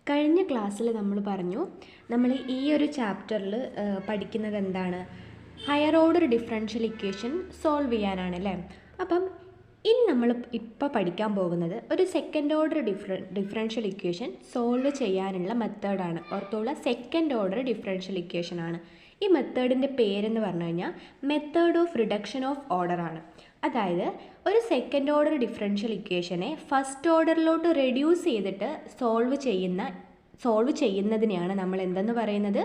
കഴിഞ്ഞ ക്ലാസ്സിൽ നമ്മൾ പറഞ്ഞു നമ്മൾ ഈ ഒരു ചാപ്റ്ററിൽ പഠിക്കുന്നത് എന്താണ്, higher order differential equation solve ചെയ്യാനാണ് അല്ലേ. അപ്പം ഇനി നമ്മൾ ഇപ്പോൾ പഠിക്കാൻ പോകുന്നത് ഒരു second order differential equation solve ചെയ്യാനുള്ള മെത്തേഡാണ്. ഓർത്തോളൂ, സെക്കൻഡ് ഓർഡർ ഡിഫറൻഷ്യൽ ഇക്വേഷൻ ആണ്. ഈ മെത്തേഡിൻ്റെ പേരെന്ന് പറഞ്ഞു കഴിഞ്ഞാൽ method of reduction of order ആണ്. അതായത് ഒരു സെക്കൻഡ് ഓർഡർ ഡിഫറൻഷ്യൽ ഇക്വേഷനെ ഫസ്റ്റ് ഓർഡറിലോട്ട് റെഡ്യൂസ് ചെയ്തിട്ട് സോൾവ് ചെയ്യുന്നതിനെയാണ് നമ്മൾ എന്തെന്ന് പറയുന്നത്,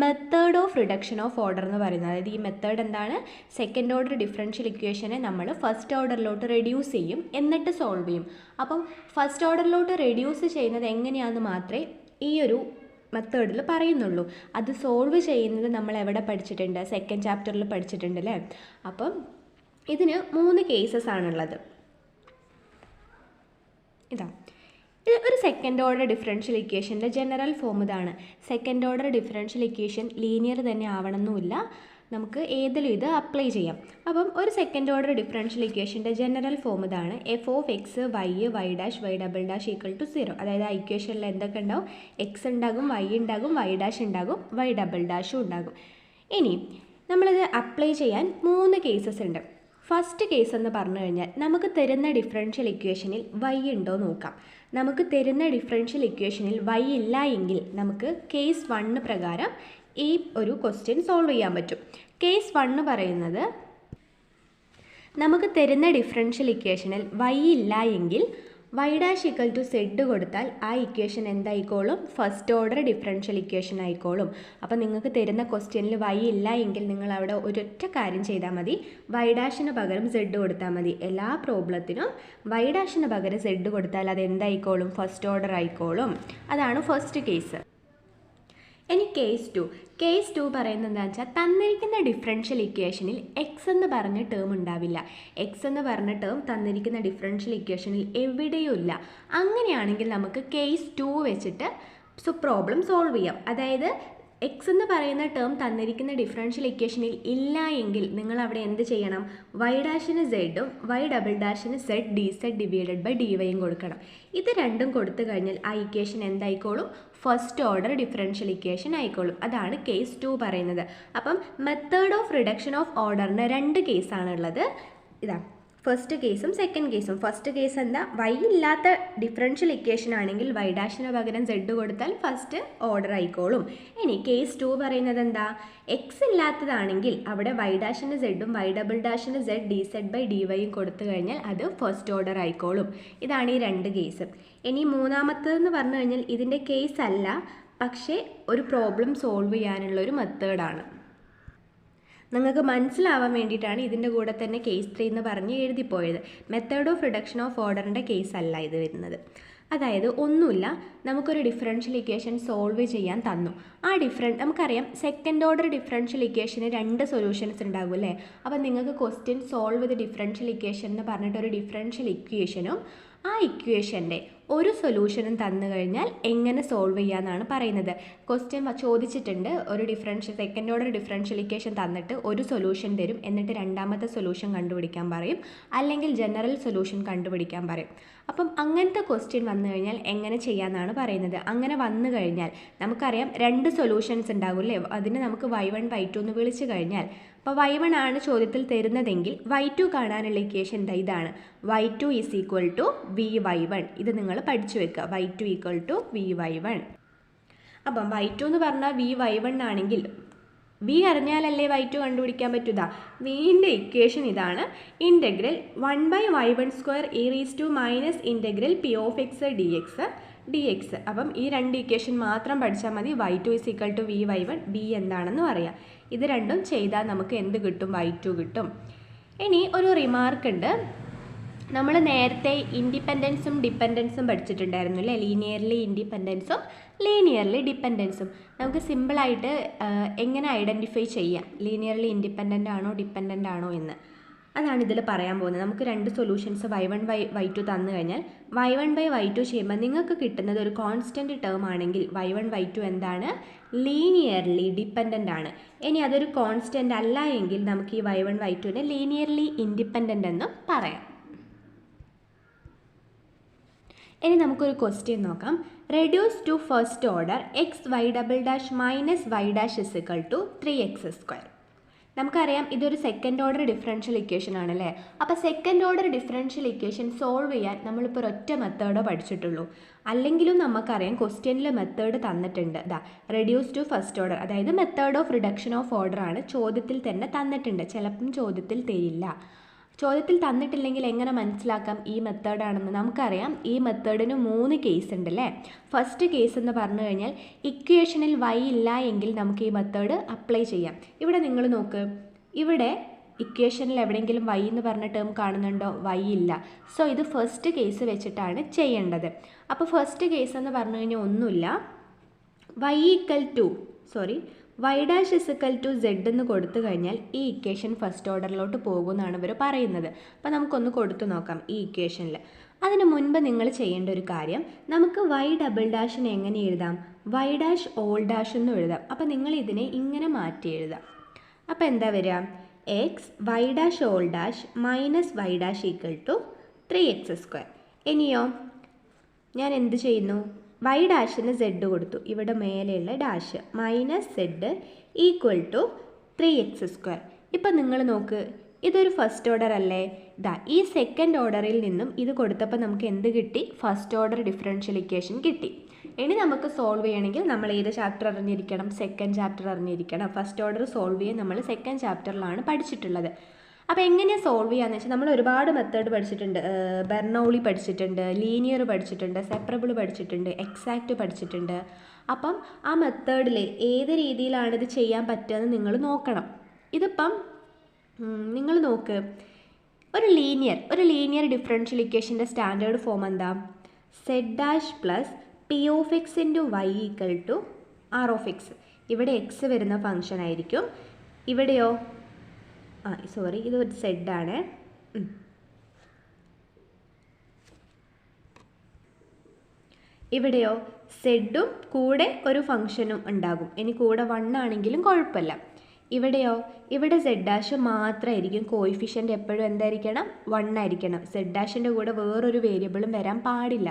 method of reduction of order എന്ന് പറയുന്നത്. അതായത് ഈ മെത്തേഡ് എന്താണ്, സെക്കൻഡ് ഓർഡർ ഡിഫറൻഷ്യൽ ഇക്വേഷനെ നമ്മൾ ഫസ്റ്റ് ഓർഡറിലോട്ട് റെഡ്യൂസ് ചെയ്യും എന്നിട്ട് സോൾവ് ചെയ്യും. അപ്പം ഫസ്റ്റ് ഓർഡറിലോട്ട് റെഡ്യൂസ് ചെയ്യുന്നത് എങ്ങനെയാണെന്ന് മാത്രമേ ഈ ഒരു മെത്തേഡിൽ പറയുന്നുള്ളൂ. അത് സോൾവ് ചെയ്യുന്നത് നമ്മൾ എവിടെ പഠിച്ചിട്ടുണ്ട്, സെക്കൻഡ് ചാപ്റ്ററിൽ പഠിച്ചിട്ടുണ്ട് അല്ലേ. അപ്പം ഇതിന് 3 കേസസ് ആണുള്ളത്. ഇത് ഒരു സെക്കൻഡ് ഓർഡർ ഡിഫറൻഷ്യൽ ഇക്വേഷൻ്റെ ജനറൽ ഫോം ഇതാണ്. Second order differential equation linear തന്നെ ആവണമെന്നില്ല, നമുക്ക് ഏതിലും ഇത് അപ്ലൈ ചെയ്യാം. അപ്പം ഒരു സെക്കൻഡ് ഓർഡർ ഡിഫറൻഷ്യൽ ഇക്വേഷൻ്റെ ജനറൽ ഫോം ഇതാണ്. F of X Y Y dash Y double dash equal to 0. അതായത് ആ ഇക്വേഷനിൽ എന്തൊക്കെ ഉണ്ടാവും, എക്സ് ഉണ്ടാകും, വൈ ഉണ്ടാകും, വൈ ഡാഷ് ഉണ്ടാകും, വൈ ഡബിൾ ഡാഷും ഉണ്ടാകും. ഇനി നമ്മളിത് അപ്ലൈ ചെയ്യാൻ 3 കേസസ് ഉണ്ട്. ഫസ്റ്റ് കേസ് എന്ന് പറഞ്ഞു കഴിഞ്ഞാൽ നമുക്ക് തരുന്ന ഡിഫറൻഷ്യൽ ഇക്വേഷനിൽ വൈ ഉണ്ടോ നോക്കാം. നമുക്ക് തരുന്ന ഡിഫറൻഷ്യൽ ഇക്വേഷനിൽ വൈ ഇല്ല എങ്കിൽ നമുക്ക് കേസ് 1 പ്രകാരം ഈ ഒരു ക്വസ്റ്റ്യൻ സോൾവ് ചെയ്യാൻ പറ്റും. കേസ് 1 പറയുന്നത്, നമുക്ക് തരുന്ന ഡിഫറൻഷ്യൽ ഇക്വേഷനിൽ വൈ ഇല്ല എങ്കിൽ Y dash equal to Z കൊടുത്താൽ ആ ഇക്വേഷൻ എന്തായിക്കോളും, ഫസ്റ്റ് ഓർഡർ ഡിഫറൻഷ്യൽ ഇക്വേഷൻ ആയിക്കോളും. അപ്പോൾ നിങ്ങൾക്ക് തരുന്ന ക്വസ്റ്റ്യനിൽ വൈ ഇല്ല എങ്കിൽ നിങ്ങൾ അവിടെ ഒരൊറ്റ കാര്യം ചെയ്താൽ മതി, വൈ ഡാഷിന് പകരം സെഡ് കൊടുത്താൽ മതി. എല്ലാ പ്രോബ്ലത്തിനും വൈ ഡാഷിന് പകരം സെഡ് കൊടുത്താൽ അത് എന്തായിക്കോളും, ഫസ്റ്റ് ഓർഡർ ആയിക്കോളും. അതാണ് ഫസ്റ്റ് കേസ്. ഇനി കേസ് 2 പറയുന്നത് എന്താണെന്ന് വെച്ചാൽ, തന്നിരിക്കുന്ന ഡിഫറൻഷ്യൽ ഇക്വേഷനിൽ എക്സ് എന്ന് പറഞ്ഞ ടേം ഉണ്ടാവില്ല. എക്സ് എന്ന് പറഞ്ഞ ടേം തന്നിരിക്കുന്ന ഡിഫറൻഷ്യൽ ഇക്വേഷനിൽ എവിടെയും ഇല്ല. അങ്ങനെയാണെങ്കിൽ നമുക്ക് കേസ് 2 വെച്ചിട്ട് പ്രോബ്ലം സോൾവ് ചെയ്യാം. അതായത് എക്സ് എന്ന് പറയുന്ന ടേം തന്നിരിക്കുന്ന ഡിഫറൻഷ്യൽ ഇക്വേഷനിൽ ഇല്ല എങ്കിൽ നിങ്ങൾ അവിടെ എന്ത് ചെയ്യണം, വൈ ഡാഷിന് സെഡും വൈ ഡബിൾ ഡാഷിന് Z D Z divided by D വൈയും കൊടുക്കണം. ഇത് രണ്ടും കൊടുത്തു കഴിഞ്ഞാൽ ആ ഇക്വേഷൻ എന്തായിക്കോളും, ഫസ്റ്റ് ഓർഡർ ഡിഫറൻഷ്യൽ ഇക്വേഷൻ ആയിക്കോളും. അതാണ് കേസ് 2 പറയുന്നത്. അപ്പം മെത്തേഡ് ഓഫ് റിഡക്ഷൻ ഓഫ് ഓർഡറിന് 2 കേസാണുള്ളത്. ഇതാ ഫസ്റ്റ് കേസും സെക്കൻഡ് കേസും. ഫസ്റ്റ് കേസ് എന്താ, വൈ ഇല്ലാത്ത ഡിഫറൻഷ്യൽ ഇക്വേഷൻ ആണെങ്കിൽ വൈ ഡാഷിന് പകരം സെഡ് കൊടുത്താൽ ഫസ്റ്റ് ഓർഡർ ആയിക്കോളും. ഇനി കേസ് 2 പറയുന്നത് എന്താ, എക്സ് ഇല്ലാത്തതാണെങ്കിൽ അവിടെ വൈ ഡാഷിന് സെഡും വൈ ഡബിൾ ഡാഷിന് Z D z by D വൈയും കൊടുത്തു കഴിഞ്ഞാൽ അത് ഫസ്റ്റ് ഓർഡർ ആയിക്കോളും. ഇതാണ് ഈ 2 കേസ്. ഇനി മൂന്നാമത്തേതെന്ന് പറഞ്ഞു കഴിഞ്ഞാൽ ഇതിൻ്റെ കേസ് അല്ല, പക്ഷേ ഒരു പ്രോബ്ലം സോൾവ് ചെയ്യാനുള്ള ഒരു മെത്തേഡാണ്. നിങ്ങൾക്ക് മനസ്സിലാവാൻ വേണ്ടിയിട്ടാണ് ഇതിൻ്റെ കൂടെ തന്നെ കേസ് 3 എന്ന് പറഞ്ഞ് എഴുതിപ്പോയത്. മെത്തേഡ് ഓഫ് റിഡക്ഷൻ ഓഫ് ഓർഡറിൻ്റെ കേസ് അല്ല ഇത് വരുന്നത്. അതായത് ഒന്നുമില്ല, നമുക്കൊരു ഡിഫറൻഷ്യൽ ഇക്വേഷൻ സോൾവ് ചെയ്യാൻ തന്നു. നമുക്കറിയാം സെക്കൻഡ് ഓർഡർ ഡിഫറൻഷ്യൽ ഇക്വേഷന് 2 സൊല്യൂഷൻസ് ഉണ്ടാകും അല്ലേ. അപ്പം നിങ്ങൾക്ക് ക്വസ്റ്റ്യൻ സോൾവ് വിത്ത് ഡിഫറൻഷ്യൽ ഇക്വേഷൻ എന്ന് പറഞ്ഞിട്ട് ഒരു ഡിഫറൻഷ്യൽ ഇക്വേഷനും ആ ഇക്വേഷൻ്റെ ഒരു സൊല്യൂഷനും തന്നു കഴിഞ്ഞാൽ എങ്ങനെ സോൾവ് ചെയ്യാമെന്നാണ് പറയുന്നത്. ക്വസ്റ്റ്യൻ ചോദിച്ചിട്ടുണ്ട്, ഒരു സെക്കൻഡ് ഓർഡർ ഡിഫറൻഷ്യൽ ഇക്വേഷൻ തന്നിട്ട് ഒരു സൊല്യൂഷൻ തരും, എന്നിട്ട് രണ്ടാമത്തെ സൊല്യൂഷൻ കണ്ടുപിടിക്കാൻ പറയും, അല്ലെങ്കിൽ ജനറൽ സൊല്യൂഷൻ കണ്ടുപിടിക്കാൻ പറയും. അപ്പം അങ്ങനത്തെ ക്വസ്റ്റ്യൻ വന്നു കഴിഞ്ഞാൽ എങ്ങനെ ചെയ്യാമെന്നാണ് പറയുന്നത്. അങ്ങനെ വന്നു കഴിഞ്ഞാൽ നമുക്കറിയാം 2 സൊല്യൂഷൻസ് ഉണ്ടാകില്ലേ, അതിന് നമുക്ക് y1 y2 എന്ന് വിളിച്ചു കഴിഞ്ഞാൽ, അപ്പോൾ y1 ആണ് ചോദ്യത്തിൽ തരുന്നതെങ്കിൽ y2 കാണാനുള്ള ഇക്വേഷൻ ഇതാണ്, y2 is equal to V y1. ഇത് നിങ്ങൾ പഠിച്ചു വെക്കുക, y2 equal to V y1. അപ്പം y2 എന്ന് പറഞ്ഞാൽ വി y1 ആണെങ്കിൽ വി അറിഞ്ഞാലല്ലേ y2 കണ്ടുപിടിക്കാൻ പറ്റുക. വീൻ്റെ ഇക്വേഷൻ ഇതാണ്, integral 1/y1² e raise to minus integral P of X D X. അപ്പം ഈ 2 ഇക്വേഷൻ മാത്രം പഠിച്ചാൽ മതി. y2 is equal to V y1, B എന്താണെന്ന് പറയാം. ഇത് രണ്ടും ചെയ്താൽ നമുക്ക് എന്ത് കിട്ടും, y2 കിട്ടും. ഇനി ഒരു റിമാർക്ക് ഉണ്ട്, നമ്മൾ നേരത്തെ ഇൻഡിപെൻഡൻസും ഡിപ്പെൻഡൻസും പഠിച്ചിട്ടുണ്ടായിരുന്നു അല്ലേ. ലീനിയർലി ഇൻഡിപെൻഡൻസും ലീനിയർലി ഡിപ്പെൻഡൻസും നമുക്ക് സിമ്പിളായിട്ട് എങ്ങനെ ഐഡൻറ്റിഫൈ ചെയ്യാം, ലീനിയർലി ഇൻഡിപെൻഡൻ്റ് ആണോ ഡിപ്പെൻഡൻ്റ് ആണോ എന്ന്. അതാണ് ഇതിൽ പറയാൻ പോകുന്നത്. നമുക്ക് 2 സൊല്യൂഷൻസ് y1 y2 തന്നു കഴിഞ്ഞാൽ y1 y2 ചെയ്യുമ്പോൾ നിങ്ങൾക്ക് കിട്ടുന്നത് ഒരു കോൺസ്റ്റൻറ്റ് ടേം ആണെങ്കിൽ y1 y2 എന്താണ്, ലീനിയർലി ഡിപ്പെൻഡൻ്റ് ആണ്. ഇനി അതൊരു കോൺസ്റ്റൻ്റ് അല്ല എങ്കിൽ നമുക്ക് ഈ y1 y2നെ ലീനിയർലി ഇൻഡിപെൻഡൻ്റ് എന്നും പറയാം. ഇനി നമുക്കൊരു ക്വസ്റ്റ്യൻ നോക്കാം. Reduce to first order X Y double dash minus Y dash is equal to 3x². നമുക്കറിയാം ഇതൊരു സെക്കൻഡ് ഓർഡർ ഡിഫറൻഷ്യൽ ഇക്വേഷൻ ആണല്ലേ. അപ്പോൾ second order differential equation solve ചെയ്യാൻ നമ്മളിപ്പോൾ ഒരൊറ്റ മെത്തേഡോ പഠിച്ചിട്ടുള്ളൂ. അല്ലെങ്കിലും നമുക്കറിയാം ക്വസ്റ്റ്യനിൽ മെത്തേഡ് തന്നിട്ടുണ്ട്. റെഡ്യൂസ് ടു ഫസ്റ്റ് ഓർഡർ, അതായത് method of reduction of order ആണ് ചോദ്യത്തിൽ തന്നെ തന്നിട്ടുണ്ട്. ചിലപ്പം ചോദ്യത്തിൽ തരില്ല. ചോദ്യത്തിൽ തന്നിട്ടില്ലെങ്കിൽ എങ്ങനെ മനസ്സിലാക്കാം ഈ മെത്തേഡാണെന്ന്? നമുക്കറിയാം ഈ മെത്തേഡിന് 3 കേസ് ഉണ്ട് അല്ലേ. ഫസ്റ്റ് കേസ് എന്ന് പറഞ്ഞു കഴിഞ്ഞാൽ ഇക്വേഷനിൽ y ഇല്ല എങ്കിൽ നമുക്ക് ഈ മെത്തേഡ് അപ്ലൈ ചെയ്യാം. ഇവിടെ നിങ്ങൾ നോക്ക്, ഇവിടെ ഇക്വേഷനിൽ എവിടെയെങ്കിലും y എന്ന് പറഞ്ഞ ടേം കാണുന്നുണ്ടോ? y ഇല്ല. സോ ഇത് ഫസ്റ്റ് കേസ് വെച്ചിട്ടാണ് ചെയ്യേണ്ടത്. അപ്പോൾ ഫസ്റ്റ് കേസ് എന്ന് പറഞ്ഞു കഴിഞ്ഞാൽ ഒന്നുമില്ല, y dash is equal to z എന്ന് കൊടുത്തു കഴിഞ്ഞാൽ ഈ ഇക്വേഷൻ ഫസ്റ്റ് ഓർഡറിലോട്ട് പോകുമെന്നാണ് ഇവർ പറയുന്നത്. അപ്പോൾ നമുക്കൊന്ന് കൊടുത്തു നോക്കാം ഈ ഇക്വേഷനിൽ. അതിന് മുൻപ് നിങ്ങൾ ചെയ്യേണ്ട ഒരു കാര്യം, നമുക്ക് y ഡബിൾ ഡാഷിനെ എങ്ങനെ എഴുതാം? y ഡാഷ് ഓൾ ഡാഷ് എന്ന് എഴുതാം. അപ്പോൾ നിങ്ങൾ ഇതിനെ ഇങ്ങനെ മാറ്റി എഴുതാം. അപ്പോൾ എന്താ വരിക? X Y dash all dash minus Y dash equal to 3x². ഇനിയോ ഞാൻ എന്ത് ചെയ്യുന്നു? വൈ ഡാഷിന് z കൊടുത്തു, ഇവിടെ മേലെയുള്ള dash minus z equal to 3x². ഇപ്പം നിങ്ങൾ നോക്ക്, ഇതൊരു ഫസ്റ്റ് ഓർഡർ അല്ലേ. ഈ സെക്കൻഡ് ഓർഡറിൽ നിന്നും ഇത് കൊടുത്തപ്പോൾ നമുക്ക് എന്ത് കിട്ടി? ഫസ്റ്റ് ഓർഡർ ഡിഫറൻഷ്യൽ ഇക്വേഷൻ കിട്ടി. ഇനി നമുക്ക് സോൾവ് ചെയ്യണമെങ്കിൽ നമ്മൾ ഏത് ചാപ്റ്റർ അറിഞ്ഞിരിക്കണം? സെക്കൻഡ് ചാപ്റ്റർ അറിഞ്ഞിരിക്കണം. ഫസ്റ്റ് ഓർഡർ സോൾവ് ചെയ്യാൻ നമ്മൾ സെക്കൻഡ് ചാപ്റ്ററിലാണ് പഠിച്ചിട്ടുള്ളത്. അപ്പോൾ എങ്ങനെയാണ് സോൾവ് ചെയ്യാന്ന് വെച്ചാൽ നമ്മൾ ഒരുപാട് മെത്തേഡ് പഠിച്ചിട്ടുണ്ട്. ബെർണൗളി പഠിച്ചിട്ടുണ്ട്, ലീനിയർ പഠിച്ചിട്ടുണ്ട്, സെപ്പറബിൾ പഠിച്ചിട്ടുണ്ട്, എക്സാക്റ്റ് പഠിച്ചിട്ടുണ്ട്. അപ്പം ആ മെത്തേഡിൽ ഏത് രീതിയിലാണ് ഇത് ചെയ്യാൻ പറ്റുകയെന്ന് നിങ്ങൾ നോക്കണം. ഇതിപ്പം നിങ്ങൾ നോക്ക്, ഒരു ലീനിയർ ഡിഫറൻഷ്യൽ ഇക്വേഷൻ്റെ സ്റ്റാൻഡേർഡ് ഫോം എന്താ? Z dash plus P of X into Y equal to R of X. ഇവിടെ എക്സ് വരുന്ന ഫംഗ്ഷൻ ആയിരിക്കും. ഇവിടെയോ ഇത് ഒരു സെഡ് ആണ്. ഇവിടെയോ സെഡും കൂടെ ഒരു ഫംഗ്ഷനും ഉണ്ടാകും. ഇനി കൂടെ 1 ആണെങ്കിലും കുഴപ്പമില്ല. ഇവിടെ സെഡ് ഡാഷ് മാത്രമായിരിക്കും. കോയിഫിഷ്യൻ്റ് എപ്പോഴും എന്തായിരിക്കണം? 1 ആയിരിക്കണം. സെഡ് ഡാഷിൻ്റെ കൂടെ വേറൊരു വേരിയബിളും വരാൻ പാടില്ല.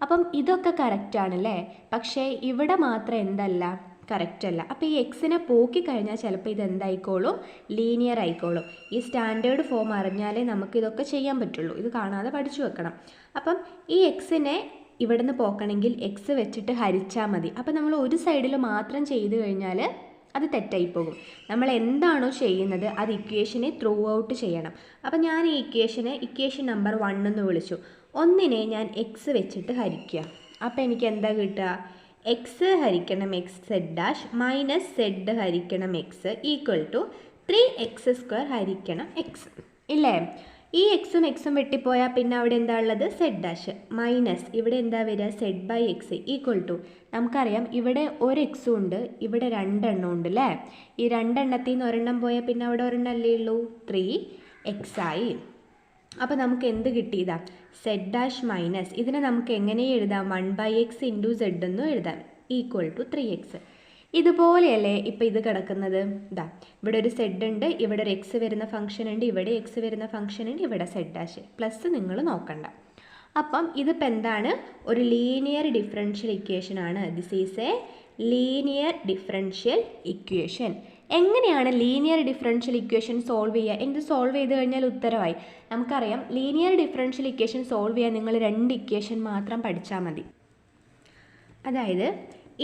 അപ്പം ഇതൊക്കെ കറക്റ്റാണല്ലേ. പക്ഷേ ഇവിടെ മാത്രം എന്തല്ല? കറക്റ്റ് അല്ല. അപ്പോൾ ഈ എക്സിനെ പോക്കി കഴിഞ്ഞാൽ ചിലപ്പോൾ ഇത് എന്തായിക്കോളും? ലീനിയർ ആയിക്കോളും. ഈ സ്റ്റാൻഡേർഡ് ഫോം അറിഞ്ഞാലേ നമുക്ക് ഇതൊക്കെ ചെയ്യാൻ പറ്റുള്ളൂ. ഇത് കാണാതെ പഠിച്ചു വെക്കണം. അപ്പം ഈ എക്സിനെ ഇവിടുന്ന് പോക്കണമെങ്കിൽ എക്സ് വെച്ചിട്ട് ഹരിച്ചാൽ മതി. അപ്പം നമ്മൾ ഒരു സൈഡിൽ മാത്രം ചെയ്ത് കഴിഞ്ഞാൽ അത് തെറ്റായി പോകും. നമ്മൾ എന്താണോ ചെയ്യുന്നത് അത് ഇക്വേഷനെ ത്രൂ ഔട്ട് ചെയ്യണം. അപ്പം ഞാൻ ഈ ഇക്വേഷൻ നമ്പർ 1 എന്ന് വിളിച്ചു. ഒന്നിനെ ഞാൻ എക്സ് വെച്ചിട്ട് ഹരിക്കുക. അപ്പോൾ എനിക്ക് എന്താ കിട്ടുക? എക്സ് ഹരിക്കണം X Z dash minus Z ഹരിക്കണം എക്സ് ഈക്വൽ ടു 3x² ഹരിക്കണം എക്സ് ഇല്ലേ. ഈ എക്സും എക്സും വെട്ടിപ്പോയാൽ പിന്നെ അവിടെ എന്താ ഉള്ളത്? സെഡ് ഡാഷ് മൈനസ് ഇവിടെ എന്താ വരിക? Z by X equal to, നമുക്കറിയാം ഇവിടെ ഒരു എക്സും ഉണ്ട്, ഇവിടെ 2 എണ്ണം ഉണ്ട് അല്ലേ. ഈ 2 എണ്ണത്തിൽ നിന്ന് ഒരെണ്ണം പോയാൽ പിന്നെ അവിടെ ഒരെണ്ണം അല്ലേ ഉള്ളൂ? 3x ആയി. അപ്പോൾ നമുക്ക് എന്ത് കിട്ടിയതാ? സെഡ് ഡാഷ് മൈനസ് ഇതിനെ നമുക്ക് എങ്ങനെ എഴുതാം? 1/x ഇൻറ്റു സെഡ് എന്നും എഴുതാം ഈക്വൽ ടു 3x. ഇതുപോലെയല്ലേ ഇപ്പോൾ ഇത് കിടക്കുന്നത്? ഇവിടെ ഒരു സെഡ് ഉണ്ട്, ഇവിടെ ഒരു എക്സ് വരുന്ന ഫംഗ്ഷൻ ഉണ്ട്, ഇവിടെ എക്സ് വരുന്ന ഫംഗ്ഷൻ ഉണ്ട്, ഇവിടെ സെഡ് ഡാഷ് പ്ലസ് നിങ്ങൾ നോക്കണ്ട. അപ്പം ഇതിപ്പോൾ എന്താണ്? ഒരു ലീനിയർ ഡിഫറൻഷ്യൽ ഇക്വേഷൻ ആണ്. This is a linear differential equation. എങ്ങനെയാണ് ലീനിയർ ഡിഫറൻഷ്യൽ ഇക്വേഷൻ സോൾവ് ചെയ്യുക? എന്ത് സോൾവ് ചെയ്ത് കഴിഞ്ഞാൽ ഉത്തരവായി. നമുക്കറിയാം ലീനിയർ ഡിഫറൻഷ്യൽ ഇക്വേഷൻ സോൾവ് ചെയ്യാൻ നിങ്ങൾ 2 ഇക്വേഷൻ മാത്രം പഠിച്ചാൽ മതി. അതായത്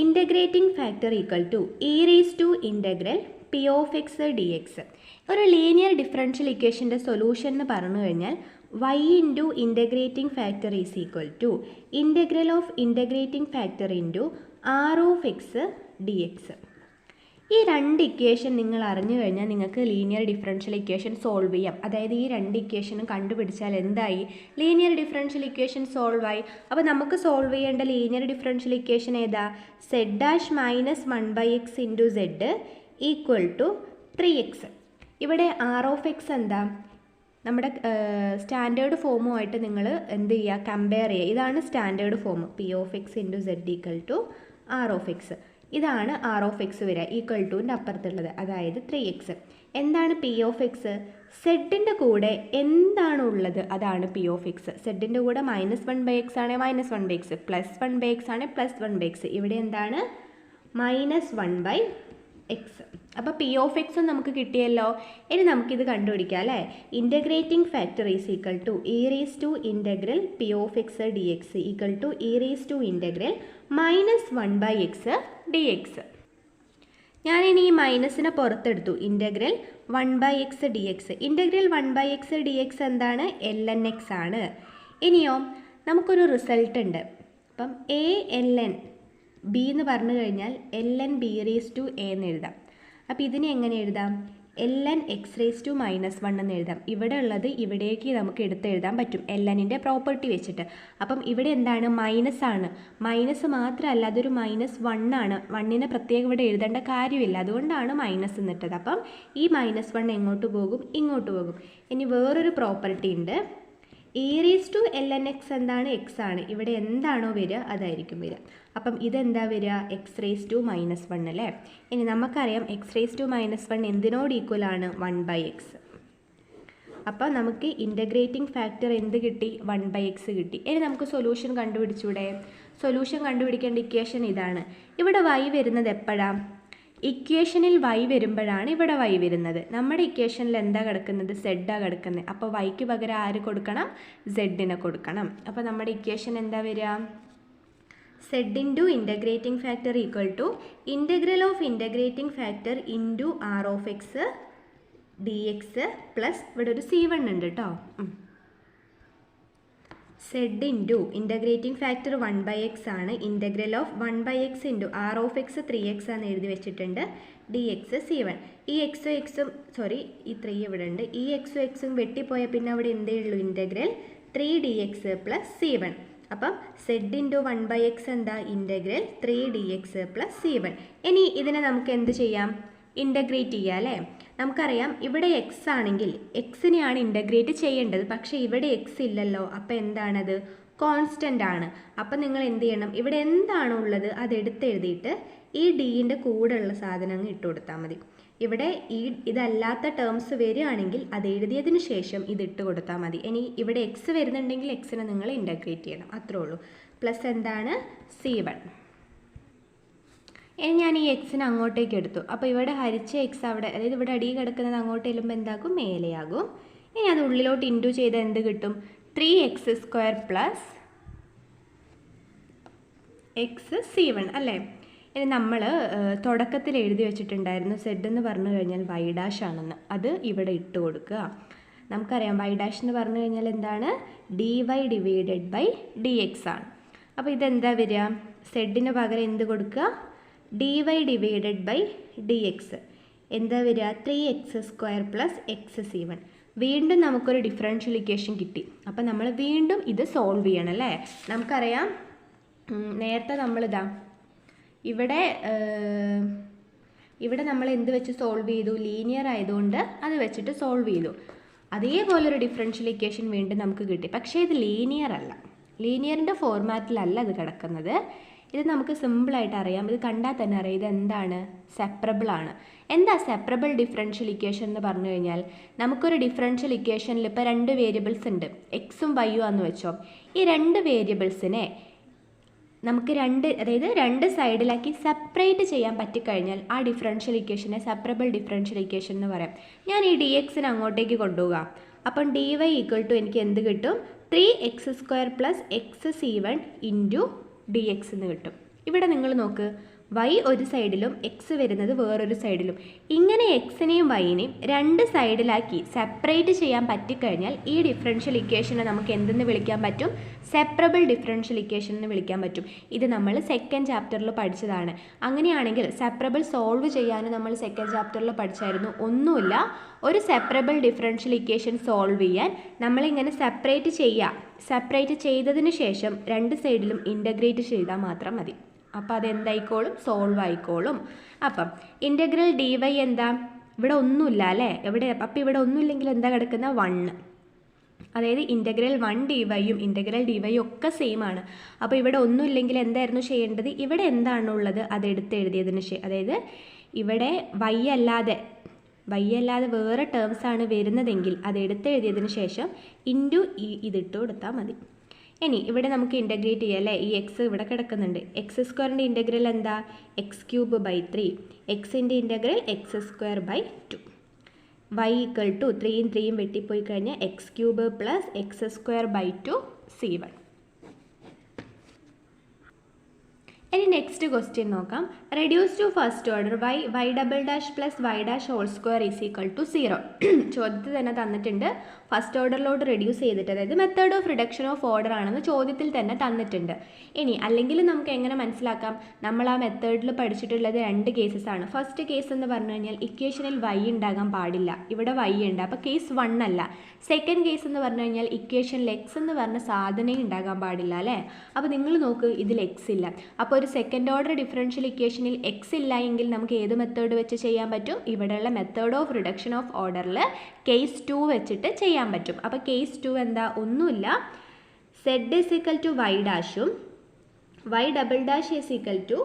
integrating factor equal to E raise to integral P of X D X. ഒരു ലീനിയർ ഡിഫറൻഷ്യൽ ഇക്വേഷൻ്റെ സൊല്യൂഷൻ എന്ന് പറഞ്ഞു കഴിഞ്ഞാൽ y into integrating factor is equal to integral of integrating factor into R of X D X. ഈ 2 equation നിങ്ങൾ അറിഞ്ഞു കഴിഞ്ഞാൽ നിങ്ങൾക്ക് ലീനിയർ ഡിഫറൻഷ്യൽ ഇക്വേഷൻ സോൾവ് ചെയ്യാം. അതായത് ഈ 2 ഇക്വേഷനും കണ്ടുപിടിച്ചാൽ എന്തായി? ലീനിയർ ഡിഫറൻഷ്യൽ ഇക്വേഷൻ സോൾവ് ആയി. അപ്പോൾ നമുക്ക് സോൾവ് ചെയ്യേണ്ട ലീനിയർ ഡിഫറൻഷ്യൽ ഇക്വേഷൻ ഏതാ? Z dash minus 1/x into Z equal to 3x. ഇവിടെ ആർ ഓഫ് എക്സ് എന്താ? നമ്മുടെ സ്റ്റാൻഡേർഡ് ഫോമുമായിട്ട് നിങ്ങൾ എന്ത് ചെയ്യുക? കമ്പയർ ചെയ്യുക. ഇതാണ് standard form. P of X into Z equal to R of X. ഇതാണ് ആർ ഓഫ് എക്സ് വരിക ഈക്വൽ ടുവിൻ്റെ അപ്പുറത്തുള്ളത്, അതായത് 3x. എന്താണ് പി ഓഫ് എക്സ്? സെഡിൻ്റെ കൂടെ എന്താണ് ഉള്ളത് അതാണ് പി ഓഫ് എക്സ്. സെഡിൻ്റെ കൂടെ -1/x ആണെങ്കിൽ -1/x, +1/x ആണെങ്കിൽ +1/x. ഇവിടെ എന്താണ്? -1/x. അപ്പോൾ പി ഓഫ് എക്സും നമുക്ക് കിട്ടിയല്ലോ. ഇനി നമുക്കിത് കണ്ടുപിടിക്കാം അല്ലേ. Integrating factor is equal to e⁻∫ P of X D X equal to e⁻∫ -1/x dx. ഞാനിനി ഈ മൈനസിനെ പുറത്തെടുത്തു. Integral 1/x dx. Integral 1/x dx എന്താണ്? ln(x) ആണ്. ഇനിയോ നമുക്കൊരു റിസൾട്ട് ഉണ്ട്. അപ്പം a ln b എന്ന് പറഞ്ഞു കഴിഞ്ഞാൽ ln b⁻⁴ എന്ന് എഴുതാം. അപ്പം ഇതിനെ എങ്ങനെ എഴുതാം? ln x⁻⁻1 എന്ന് എഴുതാം. ഇവിടെ ഉള്ളത് ഇവിടേക്ക് നമുക്ക് എടുത്തെഴുതാൻ പറ്റും lnൻ്റെ പ്രോപ്പർട്ടി വെച്ചിട്ട്. അപ്പം ഇവിടെ എന്താണ്? മൈനസ് ആണ്. മൈനസ് മാത്രമല്ല, അതൊരു -1 ആണ്. 1നെ പ്രത്യേകം ഇവിടെ എഴുതേണ്ട കാര്യമില്ല, അതുകൊണ്ടാണ് മൈനസ് എന്നിട്ടത്. അപ്പം ഈ -1 എങ്ങോട്ട് പോകും? ഇങ്ങോട്ട് പോകും. ഇനി വേറൊരു പ്രോപ്പർട്ടി ഉണ്ട്. e⁻ln(x) എന്താണ്? x ആണ്. ഇവിടെ എന്താണോ വരിക അതായിരിക്കും വരിക. അപ്പം ഇതെന്താ വരിക? x⁻⁻1 അല്ലേ. ഇനി നമുക്കറിയാം x⁻⁻1 എന്തിനോട് ഈക്വൽ ആണ്? 1/x. അപ്പം നമുക്ക് ഇൻ്റഗ്രേറ്റിംഗ് ഫാക്ടർ എന്ത് കിട്ടി? 1/x കിട്ടി. ഇനി നമുക്ക് സൊല്യൂഷൻ കണ്ടുപിടിച്ചൂടെ? സൊല്യൂഷൻ കണ്ടുപിടിക്കേണ്ട ഇക്വേഷൻ ഇതാണ്. ഇവിടെ y വരുന്നത് എപ്പോഴാണ്? ഇക്വേഷനിൽ y വരുമ്പോഴാണ് ഇവിടെ y വരുന്നത്. നമ്മുടെ ഇക്വേഷനിൽ എന്താ കിടക്കുന്നത്? z ആ കിടക്കുന്നത്. അപ്പോൾ yക്ക് പകരം ആര് കൊടുക്കണം? z-നെ കൊടുക്കണം. അപ്പോൾ നമ്മുടെ ഇക്വേഷൻ എന്താ വരിക? z into integrating factor equal to integral of integrating factor into r of X D X plus ഇവിടെ ഒരു c1 ഉണ്ട് കേട്ടോ. z into integrating factor 1/x ആണ്. Integral of 1/x into r of X 3x ആണ് എഴുതി വെച്ചിട്ടുണ്ട്. dx c1. ഈ എക്സും എക്സും ഈ 3 ഇവിടെ ഉണ്ട്. ഈ എക്സും എക്സും വെട്ടിപ്പോയ പിന്നെ അവിടെ എന്തേ ഉള്ളൂ? Integral 3dx plus c1. അപ്പം z ഇൻറ്റു 1/x എന്താ? Integral 3dx plus c1. ഇനി ഇതിനെ നമുക്ക് എന്ത് ചെയ്യാം? ഇൻ്റഗ്രേറ്റ് ചെയ്യുക അല്ലേ. നമുക്കറിയാം ഇവിടെ x ആണെങ്കിൽ എക്സിനെയാണ് ഇൻ്റഗ്രേറ്റ് ചെയ്യേണ്ടത്. പക്ഷേ ഇവിടെ x ഇല്ലല്ലോ. അപ്പോൾ എന്താണത്? കോൺസ്റ്റൻ്റ് ആണ്. അപ്പം നിങ്ങൾ എന്ത് ചെയ്യണം? ഇവിടെ എന്താണോ ഉള്ളത് അത് എടുത്തെഴുതിയിട്ട് ഈ ഡീൻ്റെ കൂടെയുള്ള സാധനം ഇട്ട് കൊടുത്താൽ മതി. ഇവിടെ ഇതല്ലാത്ത ടേംസ് വരികയാണെങ്കിൽ അത് എഴുതിയതിന് ശേഷം ഇതിട്ട് കൊടുത്താൽ മതി. ഇനി ഇവിടെ x വരുന്നുണ്ടെങ്കിൽ എക്സിനെ നിങ്ങൾ ഇൻ്റഗ്രേറ്റ് ചെയ്യണം, അത്രേ ഉള്ളൂ. പ്ലസ് എന്താണ്? c1. ഇനി ഞാൻ ഈ എക്സിനെ അങ്ങോട്ടേക്ക് എടുത്തു. അപ്പോൾ ഇവിടെ ഹരിച്ച എക്സ് അവിടെ, അതായത് ഇവിടെ അടി കിടക്കുന്നത് അങ്ങോട്ട് ചെല്ലുമ്പോൾ എന്താക്കും? മേലെയാകും. ഇനി അത് ഉള്ളിലോട്ട് ഇൻറ്റു ചെയ്താൽ എന്ത് കിട്ടും? 3x² പ്ലസ് x(c1) അല്ലേ. ഇനി നമ്മൾ തുടക്കത്തിൽ എഴുതി വെച്ചിട്ടുണ്ടായിരുന്നു z എന്ന് പറഞ്ഞു കഴിഞ്ഞാൽ y' ആണെന്ന്. അത് ഇവിടെ ഇട്ട് കൊടുക്കുക. നമുക്കറിയാം y' എന്ന് പറഞ്ഞു കഴിഞ്ഞാൽ എന്താണ്? dy/dx ആണ്. അപ്പോൾ ഇതെന്താ വരിക? z-ന് പകരം എന്ത് കൊടുക്കുക? dy/dx. എന്താ വരിക? 3x² plus x(c1). വീണ്ടും നമുക്കൊരു ഡിഫറൻഷ്യൽ ഇക്വേഷൻ കിട്ടി. അപ്പം നമ്മൾ വീണ്ടും ഇത് സോൾവ് ചെയ്യണം അല്ലേ. നമുക്കറിയാം നേരത്തെ നമ്മളിതാ ഇവിടെ നമ്മൾ എന്ത് വെച്ച് സോൾവ് ചെയ്തു? ലീനിയർ ആയതുകൊണ്ട് അത് വെച്ചിട്ട് സോൾവ് ചെയ്തു. അതേപോലൊരു ഡിഫറൻഷ്യൽ ഇക്വേഷൻ വീണ്ടും നമുക്ക് കിട്ടി. പക്ഷേ ഇത് ലീനിയർ അല്ല, ലീനിയറിൻ്റെ ഫോർമാറ്റിലല്ല ഇത് കിടക്കുന്നത്. ഇത് നമുക്ക് സിമ്പിളായിട്ട് അറിയാം. ഇത് കണ്ടാൽ തന്നെ അറിയാം ഇത് എന്താണ്? സെപ്പറബിൾ ആണ്. എന്താ സെപ്പറബിൾ ഡിഫറൻഷ്യൽ ഇക്വേഷൻ എന്ന് പറഞ്ഞു കഴിഞ്ഞാൽ, നമുക്കൊരു ഡിഫറൻഷ്യൽ ഇക്വേഷനിൽ ഇപ്പോൾ 2 വേരിയബിൾസ് ഉണ്ട്, എക്സും വൈയും ആണെന്ന് വെച്ചോ. ഈ 2 വേരിയബിൾസിനെ നമുക്ക് രണ്ട് സൈഡിലാക്കി സെപ്പറേറ്റ് ചെയ്യാൻ പറ്റിക്കഴിഞ്ഞാൽ ആ ഡിഫറൻഷ്യൽ ഇക്വേഷനെ സെപ്പറബിൾ ഡിഫറൻഷ്യൽ ഇക്വേഷൻ എന്ന് പറയാം. ഞാൻ ഈ dxനെ അങ്ങോട്ടേക്ക് കൊണ്ടുപോകാം. അപ്പം dy = എനിക്ക് എന്ത് കിട്ടും? 3x² plus x(c1) into dx എന്ന് കിട്ടും. ഇവിടെ നിങ്ങൾ നോക്ക്, y ഒരു സൈഡിലും x വരുന്നത് വേറൊരു സൈഡിലും. ഇങ്ങനെ എക്സിനെയും വൈനെയും 2 സൈഡിലാക്കി സെപ്പറേറ്റ് ചെയ്യാൻ പറ്റിക്കഴിഞ്ഞാൽ ഈ ഡിഫറൻഷ്യൽ ഇക്വേഷനെ നമുക്ക് എന്തെന്ന് വിളിക്കാൻ പറ്റും? സെപ്പറബിൾ ഡിഫറൻഷ്യൽ ഇക്വേഷൻ എന്ന് വിളിക്കാൻ പറ്റും. ഇത് നമ്മൾ സെക്കൻഡ് ചാപ്റ്ററിൽ പഠിച്ചതാണ്. അങ്ങനെയാണെങ്കിൽ സെപ്പറബിൾ സോൾവ് ചെയ്യാനും നമ്മൾ സെക്കൻഡ് ചാപ്റ്ററിൽ പഠിച്ചായിരുന്നു. ഒന്നുമില്ല, ഒരു സെപ്പറബിൾ ഡിഫറൻഷ്യൽ ഇക്വേഷൻ സോൾവ് ചെയ്യാൻ നമ്മളിങ്ങനെ സെപ്പറേറ്റ് ചെയ്തതിന് ശേഷം 2 സൈഡിലും ഇൻ്റഗ്രേറ്റ് ചെയ്താൽ മാത്രം മതി. അപ്പോൾ അതെന്തായിക്കോളും? സോൾവ് ആയിക്കോളും. അപ്പം ഇൻ്റഗ്രൽ dy എന്താ? ഇവിടെ ഒന്നുമില്ല അല്ലേ. അപ്പോൾ ഇവിടെ ഒന്നുമില്ലെങ്കിൽ എന്താ കിടക്കുന്ന? 1. അതായത് ഇൻ്റഗ്രൽ 1 dy-യും ഇൻ്റഗ്രൽ dy-യും ഒക്കെ സെയിം ആണ്. അപ്പോൾ ഇവിടെ ഒന്നുമില്ലെങ്കിൽ എന്തായിരുന്നു ചെയ്യേണ്ടത്? ഇവിടെ എന്താണുള്ളത് അത് എടുത്ത് എഴുതിയതിന് ശേഷം, അതായത് ഇവിടെ y അല്ലാതെ വൈ അല്ലാതെ വേറെ ടേംസ് ആണ് വരുന്നതെങ്കിൽ അത് എടുത്തെഴുതിയതിന് ശേഷം ഇൻറ്റു ഇതിട്ട് കൊടുത്താൽ മതി. ഇനി ഇവിടെ നമുക്ക് ഇൻ്റഗ്രേറ്റ് ചെയ്യാം അല്ലേ. ഈ എക്സ് ഇവിടെ കിടക്കുന്നുണ്ട്. എക്സ് സ്ക്വയറിൻ്റെ ഇൻ്റഗ്രൽ എന്താ? X cube by 3. എക്സിൻ്റെ integral x square by 2. Y equal to 3യും 3യും വെട്ടിപ്പോയി കഴിഞ്ഞാൽ x cube plus x square by 2 c1. ഇനി നെക്സ്റ്റ് ക്വസ്റ്റ്യൻ നോക്കാം. Reduce to first order y double dash plus y dash whole square is equal to 0. ചോദ്യത്തിൽ തന്നെ തന്നിട്ടുണ്ട്. First ഓർഡറിലോട്ട് റെഡ്യൂസ് ചെയ്തിട്ട്, അതായത് method of reduction of order ആണെന്ന് ചോദ്യത്തിൽ തന്നെ തന്നിട്ടുണ്ട്. ഇനി അല്ലെങ്കിൽ നമുക്ക് എങ്ങനെ മനസ്സിലാക്കാം? നമ്മൾ ആ മെത്തേഡിൽ പഠിച്ചിട്ടുള്ളത് 2 കേസസ് ആണ്. ഫസ്റ്റ് കേസ് എന്ന് പറഞ്ഞു കഴിഞ്ഞാൽ ഇക്വേഷനിൽ വൈ ഉണ്ടാകാൻ പാടില്ല, ഇവിടെ വൈ ഉണ്ട്, അപ്പോൾ കേസ് 1 അല്ല. സെക്കൻഡ് കേസ് എന്ന് പറഞ്ഞു കഴിഞ്ഞാൽ ഇക്വേഷനിൽ എക്സ് എന്ന് പറഞ്ഞ സാധനം ഉണ്ടാകാൻ പാടില്ല അല്ലേ. അപ്പോൾ നിങ്ങൾ നോക്ക്, ഇതിൽ എക്സ് ഇല്ല. അപ്പോൾ ഒരു സെക്കൻഡ് ഓർഡർ ഡിഫറൻഷ്യൽ ഇക്വേഷനിൽ എക്സ് ഇല്ല എങ്കിൽ നമുക്ക് ഏത് മെത്തേഡ് വെച്ച് ചെയ്യാൻ പറ്റും? ഇവിടെയുള്ള മെത്തേഡ് ഓഫ് റിഡക്ഷൻ ഓഫ് ഓർഡറിൽ കേസ് 2 വെച്ചിട്ട് ചെയ്യാൻ പറ്റും. അപ്പോൾ കേസ് 2 എന്താ? ഒന്നുമില്ല, z is equal to y ഡാഷും y double dash is equal to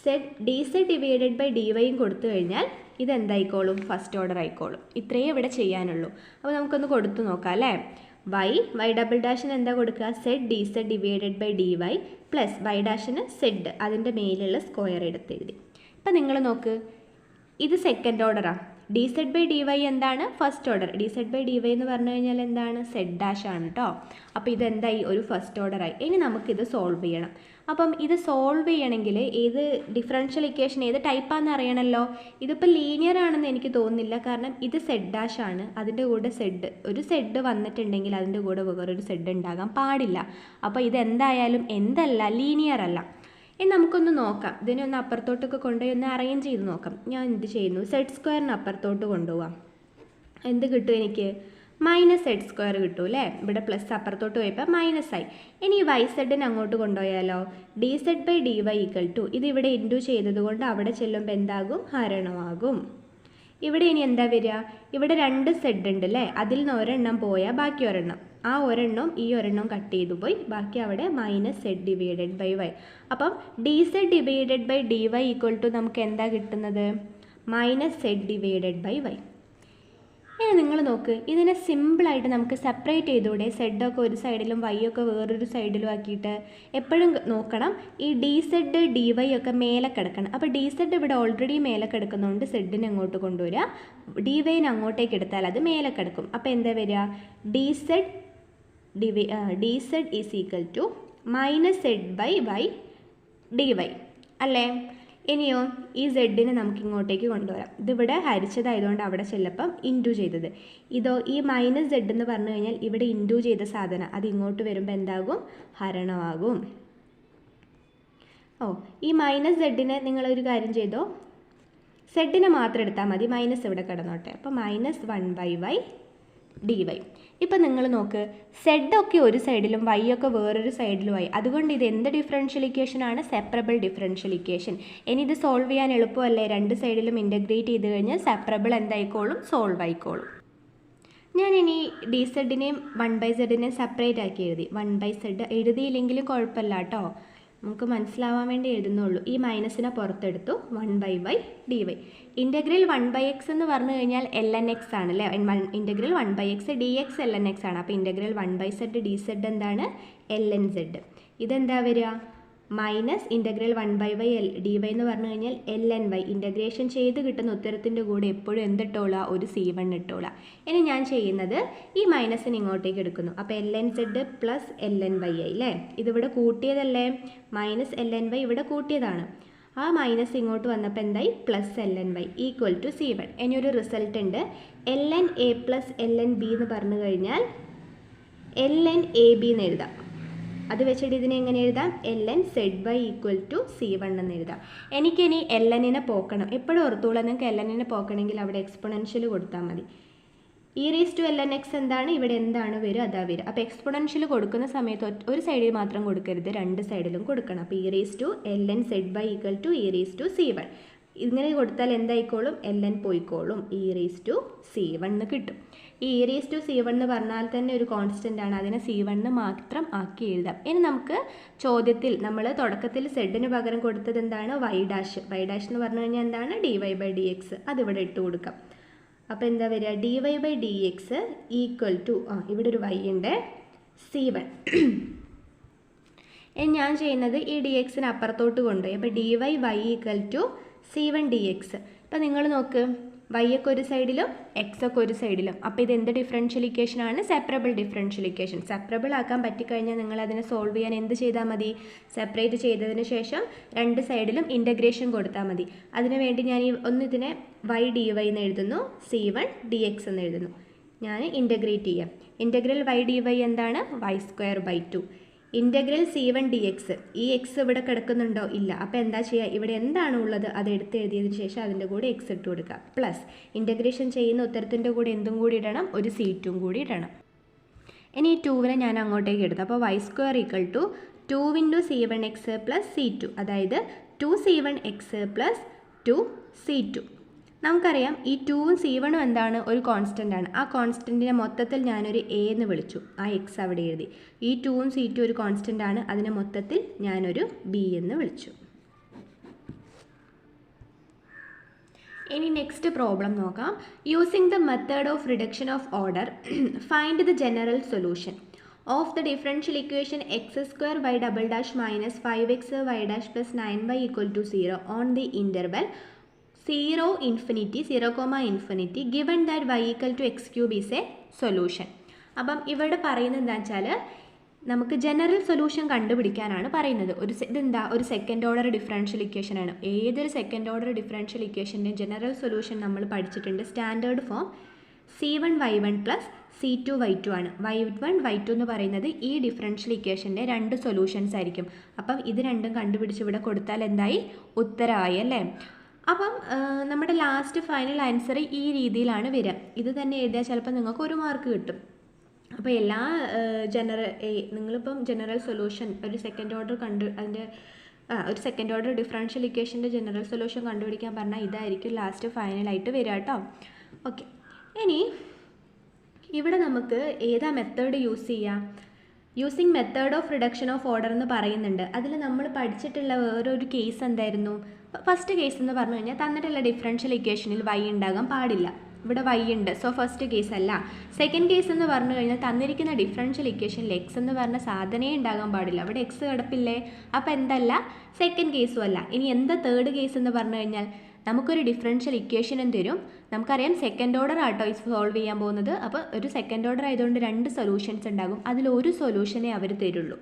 z D Z divided by D വൈയും കൊടുത്തു കഴിഞ്ഞാൽ ഇതെന്തായിക്കോളും? ഫസ്റ്റ് ഓർഡർ ആയിക്കോളും. ഇത്രയേ ഇവിടെ ചെയ്യാനുള്ളൂ. അപ്പോൾ നമുക്കൊന്ന് കൊടുത്തു നോക്കാം അല്ലേ. വൈ ഡബിൾ ഡാഷിന് എന്താ കൊടുക്കുക? Z D Z divided by d y plus y ഡാഷിന് സെഡ് അതിൻ്റെ മേലുള്ള സ്ക്വയർ എടുത്തെഴുതി. ഇപ്പം നിങ്ങൾ നോക്ക്, ഇത് സെക്കൻഡ് ഓർഡറാണ്. D z by d y എന്താണ്? First order. D z by d Y എന്ന് പറഞ്ഞു കഴിഞ്ഞാൽ എന്താണ്? സെഡ് ഡാഷ് ആണ് കേട്ടോ. അപ്പോൾ ഇതെന്തായി? ഒരു ഫസ്റ്റ് ഓർഡറായി. ഇനി നമുക്കിത് സോൾവ് ചെയ്യണം. അപ്പം ഇത് സോൾവ് ചെയ്യണമെങ്കിൽ ഏത് ഡിഫറൻഷ്യൽ ഇക്വേഷൻ ഏത് ടൈപ്പാണെന്ന് അറിയണമല്ലോ. ഇതിപ്പോൾ ലീനിയർ ആണെന്ന് എനിക്ക് തോന്നുന്നില്ല, കാരണം ഇത് സെഡ് ഡാഷ് ആണ്, അതിൻ്റെ കൂടെ ഒരു സെഡ് വന്നിട്ടുണ്ടെങ്കിൽ അതിൻ്റെ കൂടെ വേറൊരു സെഡ് ഉണ്ടാകാൻ പാടില്ല. അപ്പോൾ ഇതെന്തായാലും എന്തല്ല, ലീനിയർ അല്ല. ഇനി നമുക്കൊന്ന് നോക്കാം, ഇതിനെ ഒന്ന് അപ്പുറത്തോട്ടൊക്കെ കൊണ്ടുപോയി ഒന്ന് അറേഞ്ച് ചെയ്ത് നോക്കാം. ഞാൻ എന്ത് ചെയ്യുന്നു? സെഡ് സ്ക്വയറിന് അപ്പുറത്തോട്ട് കൊണ്ടുപോകാം. എന്ത് കിട്ടും എനിക്ക്? മൈനസ് സെഡ് സ്ക്വയർ കിട്ടും അല്ലേ. ഇവിടെ പ്ലസ് അപ്പുറത്തോട്ട് പോയപ്പോൾ മൈനസ് ആയി. ഇനി ഈ വൈ സെഡിന് അങ്ങോട്ട് കൊണ്ടുപോയാലോ? D z by d y equal to, ഇത് ഇവിടെ ഇൻറ്റു ചെയ്തത് കൊണ്ട് അവിടെ ചെല്ലുമ്പോൾ എന്താകും? ഹരണമാകും. ഇവിടെ ഇനി എന്താ വരിക? ഇവിടെ 2 സെഡ് ഉണ്ട് അല്ലേ, അതിൽ നിന്ന് ഒരെണ്ണം പോയാൽ ബാക്കി ഒരെണ്ണം, ആ ഒരെണ്ണം ഈ ഒരെണ്ണം കട്ട് ചെയ്തു പോയി, ബാക്കി അവിടെ minus z divided by y. അപ്പം d Z divided by d y equal to നമുക്ക് എന്താ കിട്ടുന്നത്? Minus z divided by y. ഇനി നിങ്ങൾ നോക്ക്, ഇതിനെ സിമ്പിളായിട്ട് നമുക്ക് സെപ്പറേറ്റ് ചെയ്തുകൂടെ? സെഡൊക്കെ ഒരു സൈഡിലും വൈ ഒക്കെ വേറൊരു സൈഡിലും ആക്കിയിട്ട്. എപ്പോഴും നോക്കണം, ഈ ഡി സെഡ് ഡി വൈ ഒക്കെ മേലെ കിടക്കണം. അപ്പോൾ ഡി സെഡ് ഇവിടെ ഓൾറെഡി മേലെ കിടക്കുന്നതുകൊണ്ട് സെഡിനെ അങ്ങോട്ട് കൊണ്ടുവരിക, ഡി വൈനെ അങ്ങോട്ടേക്ക് എടുത്താൽ അത് മേലെ കിടക്കും. അപ്പോൾ എന്താ വരിക? D Z is equal to minus Z by Y D Y അല്ലേ. ഇനിയോ ഈ സെഡിനെ നമുക്ക് ഇങ്ങോട്ടേക്ക് കൊണ്ടുവരാം. ഇതിവിടെ ഹരിച്ചതായതുകൊണ്ട് അവിടെ ചെല്ലപ്പം ഇൻറ്റു ചെയ്തത്. ഇതോ ഈ മൈനസ് സെഡ് എന്ന് പറഞ്ഞു കഴിഞ്ഞാൽ ഇവിടെ ഇൻറ്റു ചെയ്ത സാധനം അത് ഇങ്ങോട്ട് വരുമ്പോൾ എന്താകും? ഹരണമാകും. ഈ മൈനസ് സെഡിനെ നിങ്ങളൊരു കാര്യം ചെയ്തോ, സെഡിനെ മാത്രം എടുത്താൽ മതി, മൈനസ് ഇവിടെ കിടന്നോട്ടെ. അപ്പോൾ minus 1 by Y D Y. ഇപ്പം നിങ്ങൾ നോക്ക്, സെഡൊക്കെ ഒരു സൈഡിലും വൈ ഒക്കെ വേറൊരു സൈഡിലുമായി. അതുകൊണ്ട് ഇത് എന്ത് ഡിഫറൻഷ്യൽ ഇക്വേഷൻ ആണ്? Separable differential equation. ഇനി ഇത് സോൾവ് ചെയ്യാൻ എളുപ്പമല്ലേ? 2 സൈഡിലും ഇൻ്റഗ്രേറ്റ് ചെയ്ത് കഴിഞ്ഞാൽ സെപ്പറബിൾ എന്തായിക്കോളും? സോൾവ് ആയിക്കോളും. ഞാനിനി ഡി സെഡിനെയും 1/z സെപ്പറേറ്റ് ആക്കി എഴുതി. 1/z എഴുതിയില്ലെങ്കിലും കുഴപ്പമില്ല കേട്ടോ, നമുക്ക് മനസ്സിലാവാൻ വേണ്ടി എഴുതുന്നുള്ളൂ. ഈ മൈനസിനെ പുറത്തെടുത്തു, 1 by Y D Y. Integral 1/x എന്ന് പറഞ്ഞു കഴിഞ്ഞാൽ ln x ആണ് അല്ലേ. Integral 1/x dx ln x ആണ്. അപ്പോൾ ഇൻ്റഗ്രൽ 1/z ഡി സെഡ് എന്താണ്? ln z. ഇതെന്താ വരിക? Minus integral 1 by Y D Y എന്ന് പറഞ്ഞു കഴിഞ്ഞാൽ ln y. ഇൻ്റഗ്രേഷൻ ചെയ്ത് കിട്ടുന്ന ഉത്തരത്തിൻ്റെ കൂടെ എപ്പോഴും എന്തിട്ടോളാം? ഒരു c1 ഇട്ടോളാം. ഇനി ഞാൻ ചെയ്യുന്നത് ഈ മൈനസിന് ഇങ്ങോട്ടേക്ക് എടുക്കുന്നു. അപ്പോൾ ln z plus ln y ആയി അല്ലേ. ഇതിവിടെ കൂട്ടിയതല്ലേ, മൈനസ് ln y ഇവിടെ കൂട്ടിയതാണ്. ആ മൈനസ് ഇങ്ങോട്ട് വന്നപ്പോൾ എന്തായി? Plus ln y equal to c1. ഇനി ഒരു റിസൾട്ട് ഉണ്ട്, ln a plus ln b എന്ന് പറഞ്ഞു കഴിഞ്ഞാൽ ln a b എന്ന് എഴുതാം. അത് വെച്ചിട്ട് ഇതിനെ എങ്ങനെ എഴുതാം? ln z equal to c1 എന്ന് എഴുതാം. എനിക്കിനി lnനെ പോക്കണം. എപ്പോഴും ഓർത്തോളാം, നിങ്ങൾക്ക് lnനെ പോക്കണമെങ്കിൽ അവിടെ എക്സ്പൊണൻഷ്യൽ കൊടുത്താൽ മതി. e raise to ln x എന്താണ്? ഇവിടെ എന്താണ് വരിക? അതാ വരിക. അപ്പോൾ എക്സ്പൊണൻഷ്യൽ കൊടുക്കുന്ന സമയത്ത് ഒരു സൈഡിൽ മാത്രം കൊടുക്കരുത്, 2 സൈഡിലും കൊടുക്കണം. അപ്പോൾ e raise to ln z equal to e raise to c1. ഇങ്ങനെ കൊടുത്താൽ എന്തായിക്കോളും? ln പോയിക്കോളും, e റേസ് ടു c1 എന്ന് കിട്ടും. ഈ e റേസ് ടു c1 എന്ന് പറഞ്ഞാൽ തന്നെ ഒരു കോൺസ്റ്റൻ്റ് ആണ്, അതിനെ c1 മാത്രം ആക്കി എഴുതാം. ഇനി നമുക്ക് ചോദ്യത്തിൽ നമ്മൾ തുടക്കത്തിൽ സെഡിന് പകരം കൊടുത്തത് എന്താണ്? Y dash. വൈ ഡാഷ് എന്ന് പറഞ്ഞു കഴിഞ്ഞാൽ എന്താണ്? dy by dx. അതിവിടെ ഇട്ട് കൊടുക്കാം. അപ്പോൾ എന്താ വരിക, dy by d X equal to ഇവിടെ ഒരു y ഉണ്ട് C1. ഞാൻ ചെയ്യുന്നത് ഈ ഡി എക്സിന് അപ്പുറത്തോട്ട് കൊണ്ടുപോയി. അപ്പോൾ dy y equal to C1 dx. അപ്പോൾ നിങ്ങൾ നോക്ക്, y ഒക്കെ ഒരു സൈഡിലും x ഒക്കെ ഒരു സൈഡിലും. അപ്പോൾ ഇത് എന്ത് ഡിഫറൻഷ്യൽ ഇക്വേഷനാണ്? Separable differential equation. സെപ്പറബിൾ ആക്കാൻ പറ്റിക്കഴിഞ്ഞാൽ നിങ്ങൾ അതിനെ സോൾവ് ചെയ്യാൻ എന്ത് ചെയ്താൽ മതി? സെപ്പറേറ്റ് ചെയ്തതിന് ശേഷം രണ്ട് സൈഡിലും ഇൻ്റഗ്രേഷൻ കൊടുത്താൽ മതി. അതിനുവേണ്ടി ഞാൻ ഇതിനെ y dy എന്ന് എഴുതുന്നു, C1 dx എന്ന് എഴുതുന്നു. ഞാൻ ഇൻ്റഗ്രേറ്റ് ചെയ്യാം. ഇൻ്റഗ്രൽ y dy എന്താണ്? y²/2. ഇൻ്റഗ്രൽ C1 dx, ഈ എക്സ് ഇവിടെ കിടക്കുന്നുണ്ടോ? ഇല്ല. അപ്പോൾ എന്താ ചെയ്യുക? ഇവിടെ എന്താണ് ഉള്ളത് അത് എടുത്ത് എഴുതിയതിന് ശേഷം അതിൻ്റെ കൂടെ എക്സ് ഇട്ട് കൊടുക്കുക. പ്ലസ് ഇൻ്റഗ്രേഷൻ ചെയ്യുന്ന ഉത്തരത്തിൻ്റെ കൂടെ എന്തും കൂടി ഇടണം? ഒരു C2 കൂടി ഇടണം. ഇനി ഈ 2നെ ഞാൻ അങ്ങോട്ടേക്ക് എടുത്തു. അപ്പോൾ y² equal to 2 × C1x plus C2, അതായത് 2C1x പ്ലസ് 2C2. നമുക്കറിയാം ഈ 2ഉം C1ഉം എന്താണ്? ഒരു കോൺസ്റ്റൻ്റ് ആണ്. ആ കോൺസ്റ്റൻറ്റിനെ മൊത്തത്തിൽ ഞാനൊരു എ എന്ന് വിളിച്ചു. ആ എക്സ് അവിടെ എഴുതി. ഈ 2ഉം C2 ഒരു കോൺസ്റ്റൻ്റ് ആണ്. അതിനെ മൊത്തത്തിൽ ഞാനൊരു ബി എന്ന് വിളിച്ചു. ഇനി നെക്സ്റ്റ് പ്രോബ്ലം നോക്കാം. Using the method of reduction of order find the general solution of the differential equation x² y" minus 5x y' plus 9y equal to 0 on the interval 0, ∞, given that y equal to x³ is a solution. അപ്പം ഇവിടെ പറയുന്നത് എന്താ വെച്ചാൽ നമുക്ക് general solution കണ്ടുപിടിക്കാനാണ് പറയുന്നത്. ഇതെന്താ? ഒരു second order differential ഇക്വേഷനാണ്. ഏതൊരു സെക്കൻഡ് ഓർഡർ ഡിഫറൻഷ്യൽ ഇക്വേഷൻ്റെ ജനറൽ സൊല്യൂഷൻ നമ്മൾ പഠിച്ചിട്ടുണ്ട്. Standard form C1y1 plus C2y2 ആണ്. y1 y2 എന്ന് പറയുന്നത് ഈ ഡിഫറൻഷ്യൽ ഇക്വേഷൻ്റെ രണ്ട് സൊല്യൂഷൻസ് ആയിരിക്കും. അപ്പം ഇത് രണ്ടും കണ്ടുപിടിച്ച് ഇവിടെ കൊടുത്താൽ എന്തായി? ഉത്തരമായി അല്ലേ? അപ്പം നമ്മുടെ ലാസ്റ്റ് ഫൈനൽ ആൻസർ ഈ രീതിയിലാണ് വരിക. ഇത് തന്നെ എഴുതിയാൽ ചിലപ്പോൾ നിങ്ങൾക്ക് 1 മാർക്ക് കിട്ടും. അപ്പോൾ എല്ലാ നിങ്ങളിപ്പം ജനറൽ സൊല്യൂഷൻ ഒരു സെക്കൻഡ് ഓർഡർ ഒരു സെക്കൻഡ് ഓർഡർ ഡിഫറൻഷ്യൽ ഇക്വേഷൻ്റെ ജനറൽ സൊല്യൂഷൻ കണ്ടുപിടിക്കാൻ പറഞ്ഞാൽ ഇതായിരിക്കും ലാസ്റ്റ് ഫൈനലായിട്ട് വരിക കേട്ടോ. ഓക്കെ, ഇനി ഇവിടെ നമുക്ക് ഏതാ മെത്തേഡ് യൂസ് ചെയ്യാം? Using method of reduction of order എന്ന് പറയുന്നുണ്ട്. അതിൽ നമ്മൾ പഠിച്ചിട്ടുള്ള വേറൊരു കേസ് എന്തായിരുന്നു? ഫസ്റ്റ് കേസ് എന്ന് പറഞ്ഞു കഴിഞ്ഞാൽ തന്നിട്ടുള്ള ഡിഫറൻഷ്യൽ ഇക്വേഷനിൽ y ഉണ്ടാകാൻ പാടില്ല. ഇവിടെ y ഉണ്ട്, സോ ഫസ്റ്റ് കേസ് അല്ല. സെക്കൻഡ് കേസ് എന്ന് പറഞ്ഞു കഴിഞ്ഞാൽ തന്നിരിക്കുന്ന ഡിഫറൻഷ്യൽ ഇക്വേഷനിൽ x എന്ന് പറഞ്ഞ സാധനമേ ഉണ്ടാകാൻ പാടില്ല. അവിടെ x കിടപ്പില്ലേ? അപ്പോൾ എന്തല്ല? സെക്കൻഡ് കേസും അല്ല. ഇനി എന്താ തേർഡ് കേസ് എന്ന് പറഞ്ഞു കഴിഞ്ഞാൽ നമുക്കൊരു ഡിഫറൻഷ്യൽ ഇക്വേഷനും തരും. നമുക്കറിയാം സെക്കൻഡ് ഓർഡർ ആട്ടോ സോൾവ് ചെയ്യാൻ പോകുന്നത്. അപ്പോൾ ഒരു സെക്കൻഡ് ഓർഡർ ആയതുകൊണ്ട് രണ്ട് സൊല്യൂഷൻസ് ഉണ്ടാകും. അതിലൊരു സൊല്യൂഷനെ അവർ തരുള്ളൂ.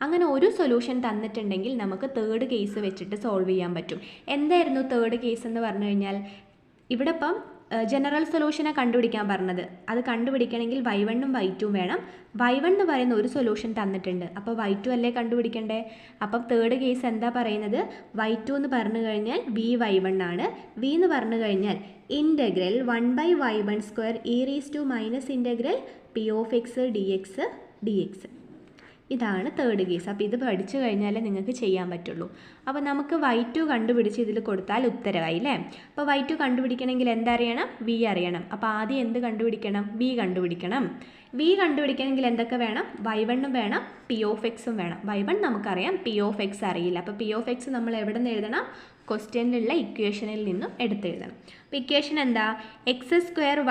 അങ്ങനെ ഒരു സൊല്യൂഷൻ തന്നിട്ടുണ്ടെങ്കിൽ നമുക്ക് തേർഡ് കേസ് വെച്ചിട്ട് സോൾവ് ചെയ്യാൻ പറ്റും. എന്തായിരുന്നു തേർഡ് കേസ് എന്ന് പറഞ്ഞു കഴിഞ്ഞാൽ ഇവിടെ ഇപ്പം ജനറൽ സൊല്യൂഷനെ കണ്ടുപിടിക്കാൻ പറഞ്ഞത്. അത് കണ്ടുപിടിക്കണമെങ്കിൽ y1ഉം y2ഉം വേണം. y1 എന്ന് പറയുന്ന ഒരു സൊല്യൂഷൻ തന്നിട്ടുണ്ട്. അപ്പോൾ y2 അല്ലേ കണ്ടുപിടിക്കണ്ടേ? അപ്പം തേർഡ് കേസ് എന്താ പറയുന്നത്? y2 എന്ന് പറഞ്ഞു കഴിഞ്ഞാൽ vy1 ആണ്. v എന്ന് പറഞ്ഞു കഴിഞ്ഞാൽ integral 1/y1² e⁻⁻ p of x dx. ഇതാണ് തേർഡ് കേസ്. അപ്പോൾ ഇത് പഠിച്ചു കഴിഞ്ഞാലേ നിങ്ങൾക്ക് ചെയ്യാൻ പറ്റുള്ളൂ. അപ്പോൾ നമുക്ക് y2 കണ്ടുപിടിച്ച് ഇതിൽ കൊടുത്താൽ ഉത്തരവായി അല്ലേ? അപ്പോൾ y2 കണ്ടുപിടിക്കണമെങ്കിൽ എന്തറിയണം? v അറിയണം. അപ്പോൾ ആദ്യം എന്ത് കണ്ടുപിടിക്കണം? v കണ്ടുപിടിക്കണം. v കണ്ടുപിടിക്കണമെങ്കിൽ എന്തൊക്കെ വേണം? y1ഉം വേണം, p of x ഉം വേണം. y1 നമുക്കറിയാം, p of x അറിയില്ല. അപ്പോൾ p of x നമ്മൾ എവിടെ നിന്ന് എഴുതണം? ക്വസ്റ്റ്യനിലുള്ള ഇക്വേഷനിൽ നിന്നും എടുത്തെഴുതണം. അപ്പോൾ ഇക്വേഷൻ എന്താ? x²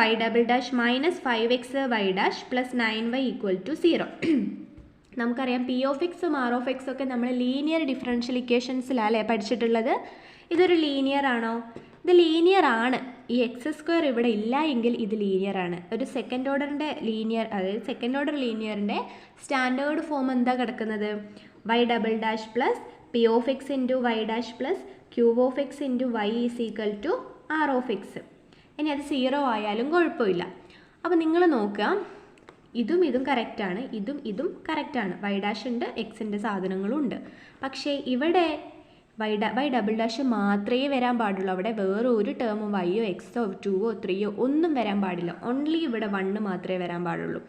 y" minus 5x y' plus 9y equal to 0. നമുക്കറിയാം പി ഓഫ് എക്സും ആർ ഓഫ് എക്സും ഒക്കെ നമ്മൾ ലീനിയർ ഡിഫറൻഷ്യൽ ഇക്വേഷൻസിലല്ലേ പഠിച്ചിട്ടുള്ളത്. ഇതൊരു ലീനിയർ ആണോ? ഇത് ലീനിയർ ആണ്. ഈ x² ഇവിടെ ഇല്ല എങ്കിൽ ഇത് ലീനിയർ ആണ്. ഒരു സെക്കൻഡ് ഓർഡറിൻ്റെ ലീനിയർ, അതായത് സെക്കൻഡ് ഓർഡർ ലീനിയറിൻ്റെ സ്റ്റാൻഡേർഡ് ഫോം എന്താ കിടക്കുന്നത്? y" plus P of X into y' plus cube of X into y is equal to R of x. ഇനി അത് 0 ആയാലും കുഴപ്പമില്ല. അപ്പോൾ നിങ്ങൾ നോക്കുക, ഇതും കറക്റ്റാണ്, ഇതും കറക്റ്റാണ്. y' ഉണ്ട്, എക്സിൻ്റെ സാധനങ്ങളും ഉണ്ട്. പക്ഷേ ഇവിടെ y" മാത്രമേ വരാൻ പാടുള്ളൂ. അവിടെ വേറെ ഒരു ടേമും y എക്സോ 2ഓ 3ഓ ഒന്നും വരാൻ പാടില്ല. ഓൺലി ഇവിടെ 1 മാത്രമേ വരാൻ പാടുള്ളൂ.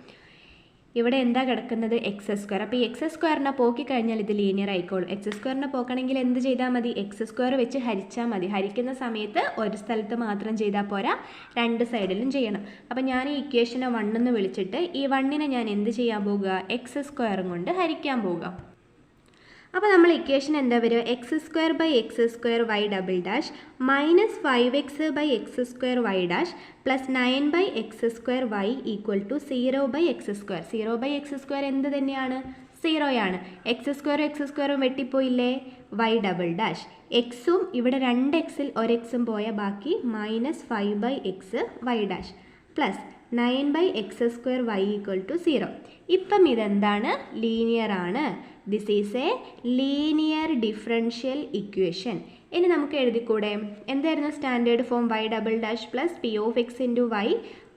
ഇവിടെ എന്താ കിടക്കുന്നത്? x². അപ്പോൾ ഈ x² പോക്കിക്കഴിഞ്ഞാൽ ഇത് ലീനിയർ ആയിക്കോളും. x² പോക്കണമെങ്കിൽ എന്ത് ചെയ്താൽ മതി? x² വെച്ച് ഹരിച്ചാൽ മതി. ഹരിക്കുന്ന സമയത്ത് ഒരു സ്ഥലത്ത് മാത്രം ചെയ്താൽ പോരാ, രണ്ട് സൈഡിലും ചെയ്യണം. അപ്പോൾ ഞാൻ ഈ ഇക്വേഷനെ 1 എന്ന് വിളിച്ചിട്ട് ഈ 1നെ ഞാൻ എന്ത് ചെയ്യാൻ പോകുക? x² കൊണ്ട് ഹരിക്കാൻ പോകുക. അപ്പോൾ നമ്മൾ ഇക്വേഷൻ എന്താ വരിക? X square by x square y double dash minus 5x by x square y dash plus 9 by x square y equal to 0 by x square. 0 by x square എന്ത് തന്നെയാണ്? 0 ആണ്. എക്സ് സ്ക്വയറും വെട്ടിപ്പോയില്ലേ? വൈ ഡബിൾ ഡാഷ് എക്സും ഇവിടെ 2xൽ 1xും പോയ ബാക്കി minus 5 by x Y dash plus 9 by x square y equal to 0. ഇപ്പം ഇതെന്താണ്? ലീനിയർ ആണ്. This is a linear differential equation. ഇനി നമുക്ക് എഴുതിക്കൂടെ? എന്തായിരുന്നു standard form? Y double dash plus P of X into y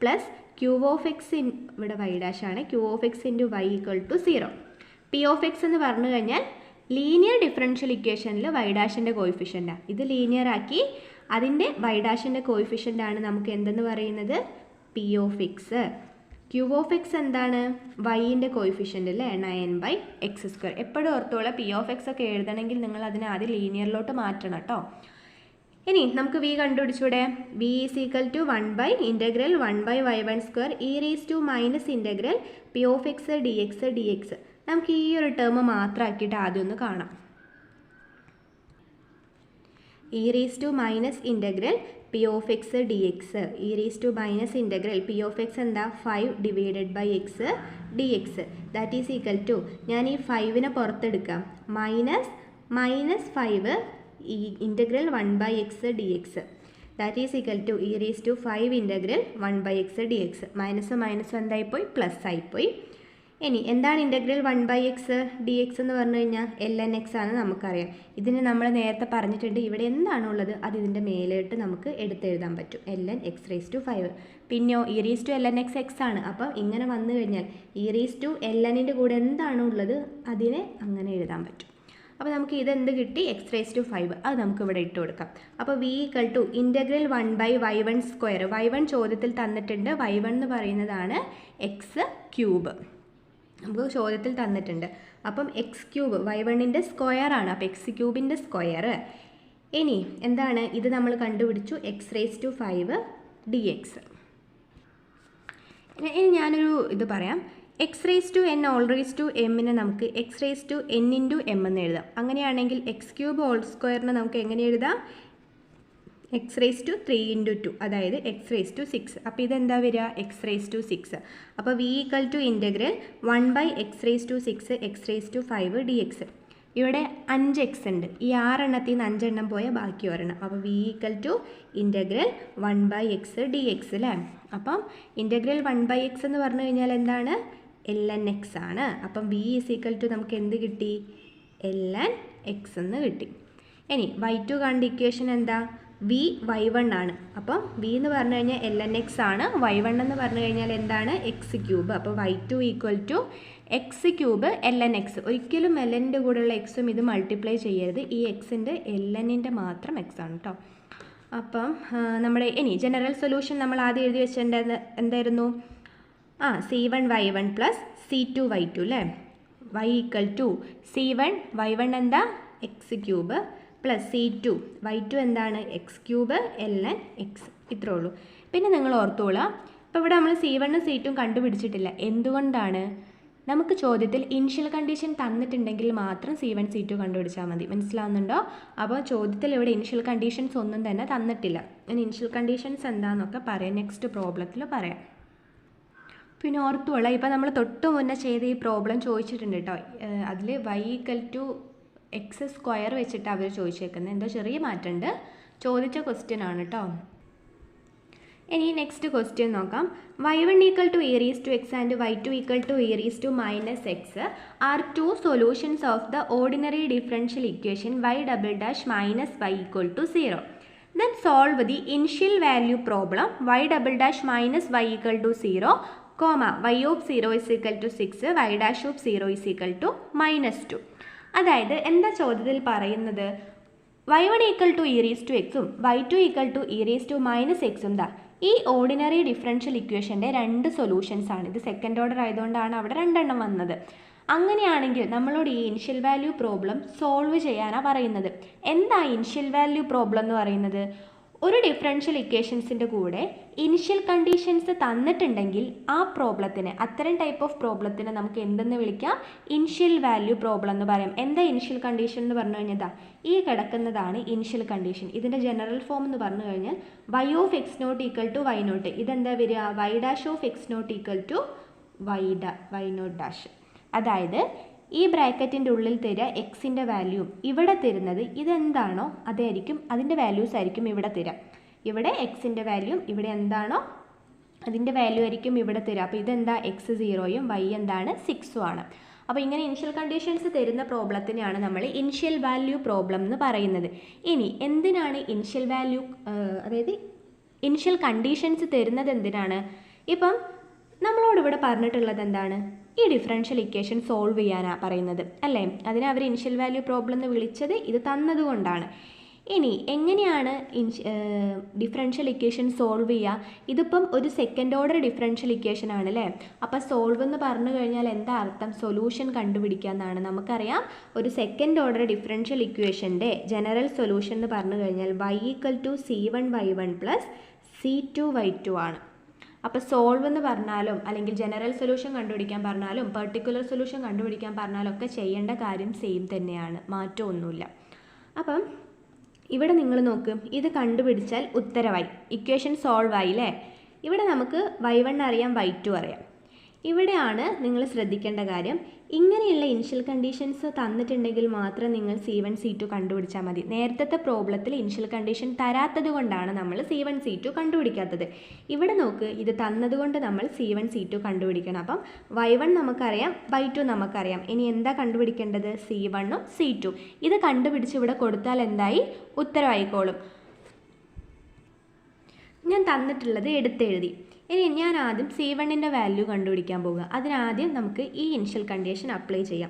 plus Q of X ഇവിടെ y dash ആണ്, Q of X into Y equal to 0. P of x എന്ന് പറഞ്ഞു കഴിഞ്ഞാൽ linear differential ഇക്വേഷനിൽ വൈ ഡാഷിൻ്റെ കോയിഫിഷ്യൻ്റാണ്. ഇത് ലീനിയർ ആക്കി അതിൻ്റെ Y ഡാഷിൻ്റെ കോയിഫിഷ്യൻ്റാണ് നമുക്ക് എന്തെന്ന് പറയുന്നത്? P of x. Q of x എന്താണ്? വൈൻ്റെ കോയിഫിഷ്യൻ്റ് അല്ലേ? 9 ബൈ എക്സ് സ്ക്വയർ. എപ്പോഴും ഓർത്തോളം പി ഓഫ് എക്സ് ഒക്കെ എഴുതണമെങ്കിൽ നിങ്ങൾ അതിനെ ആദ്യം ലീനിയറിലോട്ട് മാറ്റണം കേട്ടോ. ഇനി നമുക്ക് വി കണ്ടുപിടിച്ചൂടെ? V is equal to 1 by integral 1 by y one square e raise to minus integral P of X D x. നമുക്ക് ഈ ഒരു ടേം മാത്രമാക്കിയിട്ട് ആദ്യം ഒന്ന് കാണാം. E raise to minus integral P of X D x. E raise to minus integral P of x എന്താ? 5 divided by x D x. That is equal to, ഞാൻ ഈ 5നെ പുറത്തെടുക്കാം, മൈനസ് 5 ഈ integral 1 by x D x. That is equal to E raise to 5 integral 1 by x D x. Minus എന്തായിപ്പോയി? Plus ആയിപ്പോയി. ഇനി എന്താണ് integral 1 by x D x എന്ന് പറഞ്ഞു കഴിഞ്ഞാൽ ln x ആണ് നമുക്കറിയാം. ഇതിന് നമ്മൾ നേരത്തെ പറഞ്ഞിട്ടുണ്ട് ഇവിടെ എന്താണുള്ളത് അത് ഇതിൻ്റെ മേലോട്ട് നമുക്ക് എടുത്തെഴുതാൻ പറ്റും. ln x raise to 5. പിന്നെയോ e raise to ln x x ആണ്. അപ്പം ഇങ്ങനെ വന്നു കഴിഞ്ഞാൽ ഇ റേസ് ടു lnൻ്റെ കൂടെ എന്താണോ ഉള്ളത് അതിനെ അങ്ങനെ എഴുതാൻ പറ്റും. അപ്പോൾ നമുക്ക് ഇതെന്ത് കിട്ടി? x raise to 5. അത് നമുക്ക് ഇവിടെ ഇട്ട് കൊടുക്കാം. അപ്പോൾ v equal to integral 1 by y one square. Y one ചോദ്യത്തിൽ തന്നിട്ടുണ്ട്. വൈ വൺ എന്ന് പറയുന്നതാണ് എക്സ് ക്യൂബ്. നമുക്ക് ചോദ്യത്തിൽ തന്നിട്ടുണ്ട്. അപ്പം എക്സ് ക്യൂബ് വൈ വണ്ണിൻ്റെ സ്ക്വയർ ആണ്. അപ്പോൾ എക്സ് ക്യൂബിൻ്റെ സ്ക്വയർ. ഇനി എന്താണ് ഇത്? നമ്മൾ കണ്ടുപിടിച്ചു x raise to 5 d x. ഇനി ഞാനൊരു ഇത് പറയാം. X raise to n whole raise to എമ്മിനെ നമുക്ക് x raise to n into m എന്ന് എഴുതാം. അങ്ങനെയാണെങ്കിൽ എക്സ് ക്യൂബ് ഹോൾ സ്ക്വയറിനെ നമുക്ക് എങ്ങനെ എഴുതാം? എക്സ് റേസ് ടു 3 ഇൻറ്റു 2, അതായത് എക്സ് റേസ് ടു 6. അപ്പോൾ ഇതെന്താ വരിക? X raise to 6. അപ്പോൾ v equal to integral 1 by x raise to 6 x raise to 5 d x. ഇവിടെ 5x ഉണ്ട്. ഈ 6 എണ്ണത്തിൽ നിന്ന് 5 എണ്ണം പോയാൽ ബാക്കി ഒരെണ്ണം. അപ്പോൾ v equal to integral 1 by x D x അല്ലേ? അപ്പം ഇൻ്റഗ്രൽ 1 ബൈ എക്സ് എന്ന് പറഞ്ഞു കഴിഞ്ഞാൽ എന്താണ്? ln x ആണ്. അപ്പം വി ഈസ് ഈക്വൽ ടു നമുക്ക് എന്ത് കിട്ടി? ln x എന്ന് കിട്ടി. ഇനി y2 കണ്ട ഇക്വേഷൻ എന്താ? വി വൈ വൺ ആണ്. അപ്പം വി എന്ന് പറഞ്ഞു കഴിഞ്ഞാൽ ln x ആണ്. വൈ വൺ എന്ന് പറഞ്ഞു കഴിഞ്ഞാൽ എന്താണ്? X cube. അപ്പോൾ y2 equal to x cube ln x. ഒരിക്കലും lnൻ്റെ കൂടെയുള്ള എക്സും ഇത് മൾട്ടിപ്ലൈ ചെയ്യരുത്. ഈ എക്സിൻ്റെ lnൻ്റെ മാത്രം x ആണ് കേട്ടോ. അപ്പം നമ്മുടെ ഇനി ജനറൽ സൊല്യൂഷൻ നമ്മൾ ആദ്യം എഴുതി വെച്ചിട്ടുണ്ടായിരുന്ന എന്തായിരുന്നു? c1 y1 plus c2 y2 അല്ലേ? y equal to c1 y1 എന്താ? X cube plus c2 y2 എന്താണ്? X cube ln x. ഇത്രേ ഉള്ളൂ. പിന്നെ നിങ്ങൾ ഓർത്തോളാം, ഇപ്പോൾ ഇവിടെ നമ്മൾ c1 c2 കണ്ടുപിടിച്ചിട്ടില്ല. എന്തുകൊണ്ടാണ്? നമുക്ക് ചോദ്യത്തിൽ ഇനിഷ്യൽ കണ്ടീഷൻ തന്നിട്ടുണ്ടെങ്കിൽ മാത്രം c1 c2 കണ്ടുപിടിച്ചാൽ മതി. മനസ്സിലാവുന്നുണ്ടോ? അപ്പോൾ ചോദ്യത്തിൽ ഇവിടെ ഇനിഷ്യൽ കണ്ടീഷൻസ് ഒന്നും തന്നെ തന്നിട്ടില്ല. ഞാൻ ഇനിഷ്യൽ കണ്ടീഷൻസ് എന്താണെന്നൊക്കെ പറയാം, നെക്സ്റ്റ് പ്രോബ്ലത്തിൽ പറയാം. പിന്നെ ഓർത്തോളാം, ഇപ്പോൾ നമ്മൾ തൊട്ട് മുന്നേ ചെയ്ത ഈ പ്രോബ്ലം ചോദിച്ചിട്ടുണ്ട് കേട്ടോ. അതിൽ y equal to x square വെച്ചിട്ട് അവർ ചോദിച്ചേക്കുന്നത്. എന്തോ ചെറിയ മാറ്റമുണ്ട്. ചോദിച്ച ക്വസ്റ്റ്യൻ ആണ് കേട്ടോ. ഇനി നെക്സ്റ്റ് ക്വസ്റ്റ്യൻ നോക്കാം. y1 equal to E raise to x and y2 equal to E raise to minus x are two solutions of the ordinary differential equation y double dash minus y equal to 0. Then solve the initial value problem y double dash minus y equal to 0, comma y of 0 is equal to 6, y dash of 0 is equal to minus 2. അതായത് എന്താ ചോദ്യത്തിൽ പറയുന്നത്? y1 equal to E raise to എക്സും y2 equal to E raise to minus എക്സും ദാ ഈ ordinary differential ഇക്വേഷൻ്റെ 2 solutions ആണ്. ഇത് സെക്കൻഡ് ഓർഡർ ആയതുകൊണ്ടാണ് അവിടെ 2 എണ്ണം വന്നത്. അങ്ങനെയാണെങ്കിൽ നമ്മളോട് ഈ ഇനിഷ്യൽ വാല്യൂ പ്രോബ്ലം സോൾവ് ചെയ്യാനാണ് പറയുന്നത്. എന്താ ഇനിഷ്യൽ വാല്യൂ പ്രോബ്ലം എന്ന് പറയുന്നത്? ഒരു ഡിഫറൻഷ്യൽ ഇക്വേഷൻസിൻ്റെ കൂടെ ഇനിഷ്യൽ കണ്ടീഷൻസ് തന്നിട്ടുണ്ടെങ്കിൽ ആ പ്രോബ്ലത്തിന്, അത്തരം ടൈപ്പ് ഓഫ് പ്രോബ്ലത്തിന് നമുക്ക് എന്തെന്ന് വിളിക്കാം? ഇനിഷ്യൽ വാല്യൂ പ്രോബ്ലം എന്ന് പറയാം. എന്താ ഇനിഷ്യൽ കണ്ടീഷൻ എന്ന് പറഞ്ഞു കഴിഞ്ഞാൽ ഈ കിടക്കുന്നതാണ് ഇനിഷ്യൽ കണ്ടീഷൻ. ഇതിൻ്റെ ജനറൽ ഫോം എന്ന് പറഞ്ഞു കഴിഞ്ഞാൽ y of x not equal to y not. ഇതെന്താ വരിക? y dash of x not equal to y not dash. അതായത് ഈ ബ്രാക്കറ്റിൻ്റെ ഉള്ളിൽ തരിക എക്സിൻ്റെ വാല്യൂ, ഇവിടെ തരുന്നത് ഇതെന്താണോ അതായിരിക്കും, അതിൻ്റെ വാല്യൂസ് ആയിരിക്കും ഇവിടെ തരിക. ഇവിടെ എക്സിൻ്റെ വാല്യൂ, ഇവിടെ എന്താണോ അതിൻ്റെ വാല്യൂ ആയിരിക്കും ഇവിടെ തരിക. അപ്പോൾ ഇതെന്താ? എക്സ് 0യും y എന്താണ്? 6ഉം ആണ്. അപ്പോൾ ഇങ്ങനെ ഇനിഷ്യൽ കണ്ടീഷൻസ് തരുന്ന പ്രോബ്ലത്തിനെയാണ് നമ്മൾ ഇനിഷ്യൽ വാല്യൂ പ്രോബ്ലം എന്ന് പറയുന്നത്. ഇനി എന്തിനാണ് ഇനിഷ്യൽ വാല്യൂ, അതായത് ഇനിഷ്യൽ കണ്ടീഷൻസ് തരുന്നത് എന്തിനാണ്? ഇപ്പം നമ്മളോട് ഇവിടെ പറഞ്ഞിട്ടുള്ളത് എന്താണ്? ഈ ഡിഫറൻഷ്യൽ ഇക്വേഷൻ സോൾവ് ചെയ്യാനാണ് പറയുന്നത് അല്ലേ? അതിനെ അവർ ഇനിഷ്യൽ വാല്യൂ പ്രോബ്ലം എന്ന് വിളിച്ചത് ഇത് തന്നതുകൊണ്ടാണ്. ഇനി എങ്ങനെയാണ് ഡിഫറൻഷ്യൽ ഇക്വേഷൻ സോൾവ് ചെയ്യുക? ഇതിപ്പം ഒരു സെക്കൻഡ് ഓർഡർ ഡിഫറൻഷ്യൽ ഇക്വേഷൻ ആണ് അല്ലേ? അപ്പോൾ സോൾവ് എന്ന് പറഞ്ഞു കഴിഞ്ഞാൽ എന്താ അർത്ഥം? സൊല്യൂഷൻ കണ്ടുപിടിക്കുക എന്നാണ്. നമുക്കറിയാം ഒരു സെക്കൻഡ് ഓർഡർ ഡിഫറൻഷ്യൽ ഇക്വേഷൻ്റെ ജനറൽ സൊല്യൂഷൻ എന്ന് പറഞ്ഞു കഴിഞ്ഞാൽ y equal to c1y1 plus c2y2 ആണ്. അപ്പോൾ സോൾവ് എന്ന് പറഞ്ഞാലും അല്ലെങ്കിൽ ജനറൽ സൊല്യൂഷൻ കണ്ടുപിടിക്കാൻ പറഞ്ഞാലും പെർട്ടിക്കുലർ സൊല്യൂഷൻ കണ്ടുപിടിക്കാൻ പറഞ്ഞാലും ഒക്കെ ചെയ്യേണ്ട കാര്യം സെയിം തന്നെയാണ്, മാറ്റമൊന്നുമില്ല. അപ്പം ഇവിടെ നിങ്ങൾ നോക്കും, ഇത് കണ്ടുപിടിച്ചാൽ ഉത്തരവായി, ഇക്വേഷൻ സോൾവ് ആയില്ലേ? ഇവിടെ നമുക്ക് y1 അറിയാം, y2 അറിയാം. ഇവിടെയാണ് നിങ്ങൾ ശ്രദ്ധിക്കേണ്ട കാര്യം, ഇങ്ങനെയുള്ള ഇനിഷ്യൽ കണ്ടീഷൻസ് തന്നിട്ടുണ്ടെങ്കിൽ മാത്രം നിങ്ങൾ C1 C2 കണ്ടുപിടിച്ചാൽ മതി. നേരത്തെ പ്രോബ്ലത്തിൽ ഇനിഷ്യൽ കണ്ടീഷൻ തരാത്തത് കൊണ്ടാണ് നമ്മൾ C1 C2 കണ്ടുപിടിക്കാത്തത്. ഇവിടെ നോക്ക്, ഇത് തന്നതുകൊണ്ട് നമ്മൾ C1 C2 കണ്ടുപിടിക്കണം. അപ്പം y1 നമുക്കറിയാം, y2 നമുക്കറിയാം. ഇനി എന്താ കണ്ടുപിടിക്കേണ്ടത്? C1ഉം C2. ഇത് കണ്ടുപിടിച്ച് ഇവിടെ കൊടുത്താൽ എന്തായി? ഉത്തരവായിക്കോളും. ഞാൻ തന്നിട്ടുള്ളത് എടുത്തെഴുതി. ഇനി ഞാൻ ആദ്യം C1ൻ്റെ വാല്യൂ കണ്ടുപിടിക്കാൻ പോകുക. അതിനാദ്യം നമുക്ക് ഈ ഇനിഷ്യൽ കണ്ടീഷൻ അപ്ലൈ ചെയ്യാം.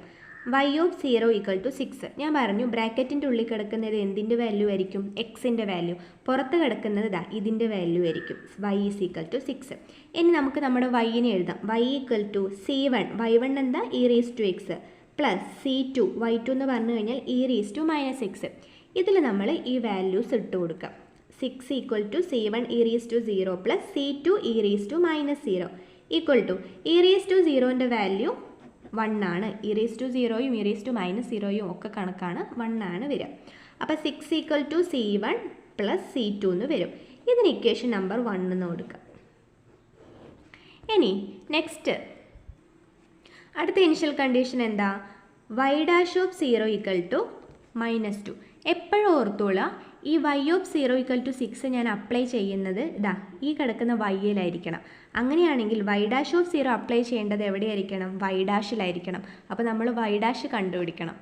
y of 0 equal to 6. ഞാൻ പറഞ്ഞു ബ്രാക്കറ്റിൻ്റെ ഉള്ളിൽ കിടക്കുന്നത് എന്തിൻ്റെ വാല്യൂ ആയിരിക്കും? എക്സിൻ്റെ വാല്യൂ. പുറത്ത് കിടക്കുന്നത് ഇതിൻ്റെ വാല്യൂ ആയിരിക്കും. y is equal to 6. ഇനി നമുക്ക് നമ്മുടെ yനെ എഴുതാം. y equal to C1, y1 എന്താ? e raise to x plus C2, y2 എന്ന് പറഞ്ഞു കഴിഞ്ഞാൽ e raise to minus x. ഇതിൽ നമ്മൾ ഈ വാല്യൂസ് ഇട്ട് കൊടുക്കാം. 6 equal to C1 e raise to 0 plus C2 e raise to minus 0 equal to e raise to 0ൻ്റെ വാല്യൂ 1 ആണ്. e റേസ് ടു 0യും e റേസ് ടു മൈനസ് 0യും ഒക്കെ കണക്കാണ്, 1 ആണ് വരിക. അപ്പോൾ 6 equal to C1 plus C2 എന്ന് വരും. ഇതിന് ഇക്വേഷൻ നമ്പർ 1 എന്ന് കൊടുക്കാം. ഇനി നെക്സ്റ്റ് അടുത്ത ഇനിഷ്യൽ കണ്ടീഷൻ എന്താ? y dash of 0 equal to -2. എപ്പോഴും ഓർത്തോളാം, ഈ y ഓഫ് 0 ഈക്വൽ ടു 6 ഞാൻ അപ്ലൈ ചെയ്യുന്നത് ഈ കിടക്കുന്ന y-യിലായിരിക്കണം. അങ്ങനെയാണെങ്കിൽ y ഡാഷ് ഓഫ് 0 അപ്ലൈ ചെയ്യേണ്ടത് എവിടെയായിരിക്കണം? y ഡാഷിലായിരിക്കണം. അപ്പോൾ നമ്മൾ y ഡാഷ് കണ്ടുപിടിക്കണം.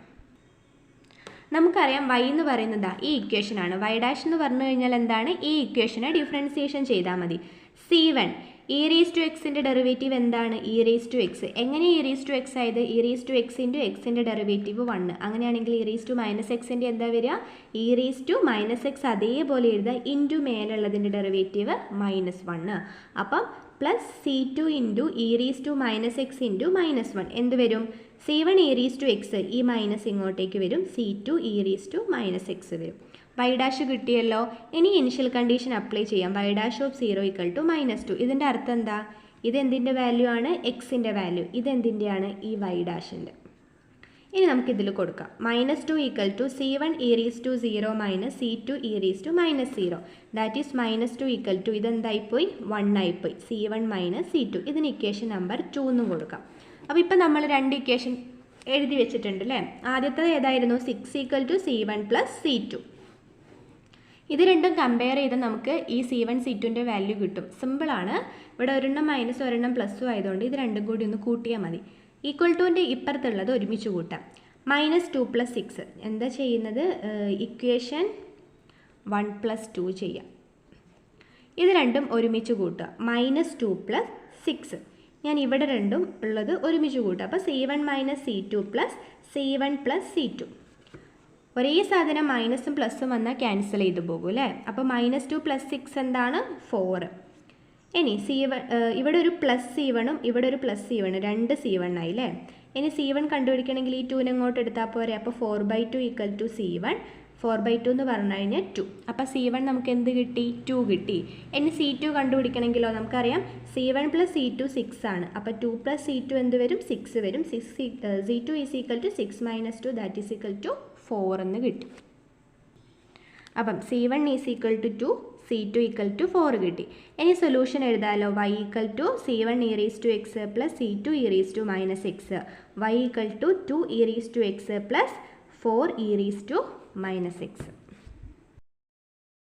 നമുക്കറിയാം y എന്ന് പറയുന്നത് ഈ ഇക്വേഷനാണ്. y ഡാഷ് എന്ന് പറഞ്ഞു കഴിഞ്ഞാൽ എന്താണ്? ഈ ഇക്വേഷനെ ഡിഫറൻസിയേഷൻ ചെയ്താൽ മതി. C1 e റേസ് ടു എക്സിൻ്റെ ഡെറിവേറ്റീവ് എന്താണ്? e raise to x. എങ്ങനെ e റേസ് ടു എക്സ് ആയത്? e raise to x into എക്സിൻ്റെ ഡെറിവേറ്റീവ് 1. അങ്ങനെയാണെങ്കിൽ e റേസ് ടു മൈനസ് എക്സിൻ്റെ എന്താ വരിക? e raise to minus x അതേപോലെ എഴുതുക, ഇൻറ്റു മേലുള്ളതിൻ്റെ ഡെറിവേറ്റീവ് -1. അപ്പം plus C2 into e raise to minus x into -1 എന്ത് വരും? C1 e raise to x, ഈ മൈനസ് ഇങ്ങോട്ടേക്ക് വരും, C2 e raise to minus x വരും. y ഡാഷ് കിട്ടിയല്ലോ. ഇനി ഇനിഷ്യൽ കണ്ടീഷൻ അപ്ലൈ ചെയ്യാം. y dash of 0 equal to -2. ഇതിൻ്റെ അർത്ഥം എന്താ? ഇതെന്തിൻ്റെ വാല്യൂ ആണ്? എക്സിൻ്റെ വാല്യൂ. ഇതെന്തിൻ്റെയാണ്? ഈ y ഡാഷിൻ്റെ. ഇനി നമുക്കിതിൽ കൊടുക്കാം. -2 equal to C1 e raise to 0 minus C2 e raise to -0. That is -2 equal to ഇതെന്തായിപ്പോയി? 1 ആയിപ്പോയി. C1 minus C2. ഇതിന് ഇക്വേഷൻ നമ്പർ 2 എന്നും കൊടുക്കാം. അപ്പോൾ ഇപ്പം നമ്മൾ രണ്ട് ഇക്വേഷൻ എഴുതി വെച്ചിട്ടുണ്ട് അല്ലേ? ആദ്യത്തേത് ഏതായിരുന്നു? 6 equal to C1 plus C2. ഇത് രണ്ടും കമ്പയർ ചെയ്ത് നമുക്ക് ഈ C1 C2ൻ്റെ വാല്യൂ കിട്ടും. സിമ്പിളാണ്. ഇവിടെ ഒരെണ്ണം മൈനസ് ഒരെണ്ണം പ്ലസ്സും ആയതുകൊണ്ട് ഇത് രണ്ടും കൂടി ഒന്ന് കൂട്ടിയാൽ മതി. ഈക്വൽ ടുവിൻ്റെ ഇപ്പുറത്തുള്ളത് ഒരുമിച്ച് കൂട്ടാം. -2 പ്ലസ് 6 എന്താ ചെയ്യുന്നത്? ഇക്വേഷൻ 1 പ്ലസ് 2 ചെയ്യാം. ഇത് രണ്ടും ഒരുമിച്ച് കൂട്ടുക. -2 പ്ലസ് 6 ഞാൻ ഇവിടെ രണ്ടും ഉള്ളത് ഒരുമിച്ച് കൂട്ടുക. അപ്പോൾ C1 minus C2 plus C1 plus C2. ഒരേ സാധനം മൈനസും പ്ലസ്സും വന്നാൽ ക്യാൻസൽ ചെയ്ത് പോകും അല്ലേ? അപ്പോൾ -2 പ്ലസ് 6 എന്താണ്? 4. ഇനി C1 ഇവിടെ ഒരു പ്ലസ് C1ഉം ഇവിടെ ഒരു പ്ലസ് C1, രണ്ട് C1 ആയി അല്ലേ? ഇനി C1 കണ്ടുപിടിക്കണമെങ്കിൽ ഈ 2 ഇങ്ങോട്ട് എടുത്താൽ പോരെ. അപ്പോൾ 4/2 ഈക്വൽ ടു C1. 4/2 എന്ന് പറഞ്ഞു കഴിഞ്ഞാൽ 2. അപ്പോൾ C1 നമുക്ക് എന്ത് കിട്ടി? 2 കിട്ടി. ഇനി C2 കണ്ടുപിടിക്കണമെങ്കിലോ നമുക്കറിയാം C1 + C2 6 ആണ്. അപ്പോൾ 2 + C2 എന്ത് വരും? 6 വരും. C2 = 6 - 2 = 4 എന്ന് കിട്ടും. അപ്പം C1 = 2, C2 = 4 കിട്ടി. ഇനി solution എഴുതാമല്ലോ. y = C1 e⁻x + C2 e⁻−x. y = 2 e⁻x + 4 e⁻−x.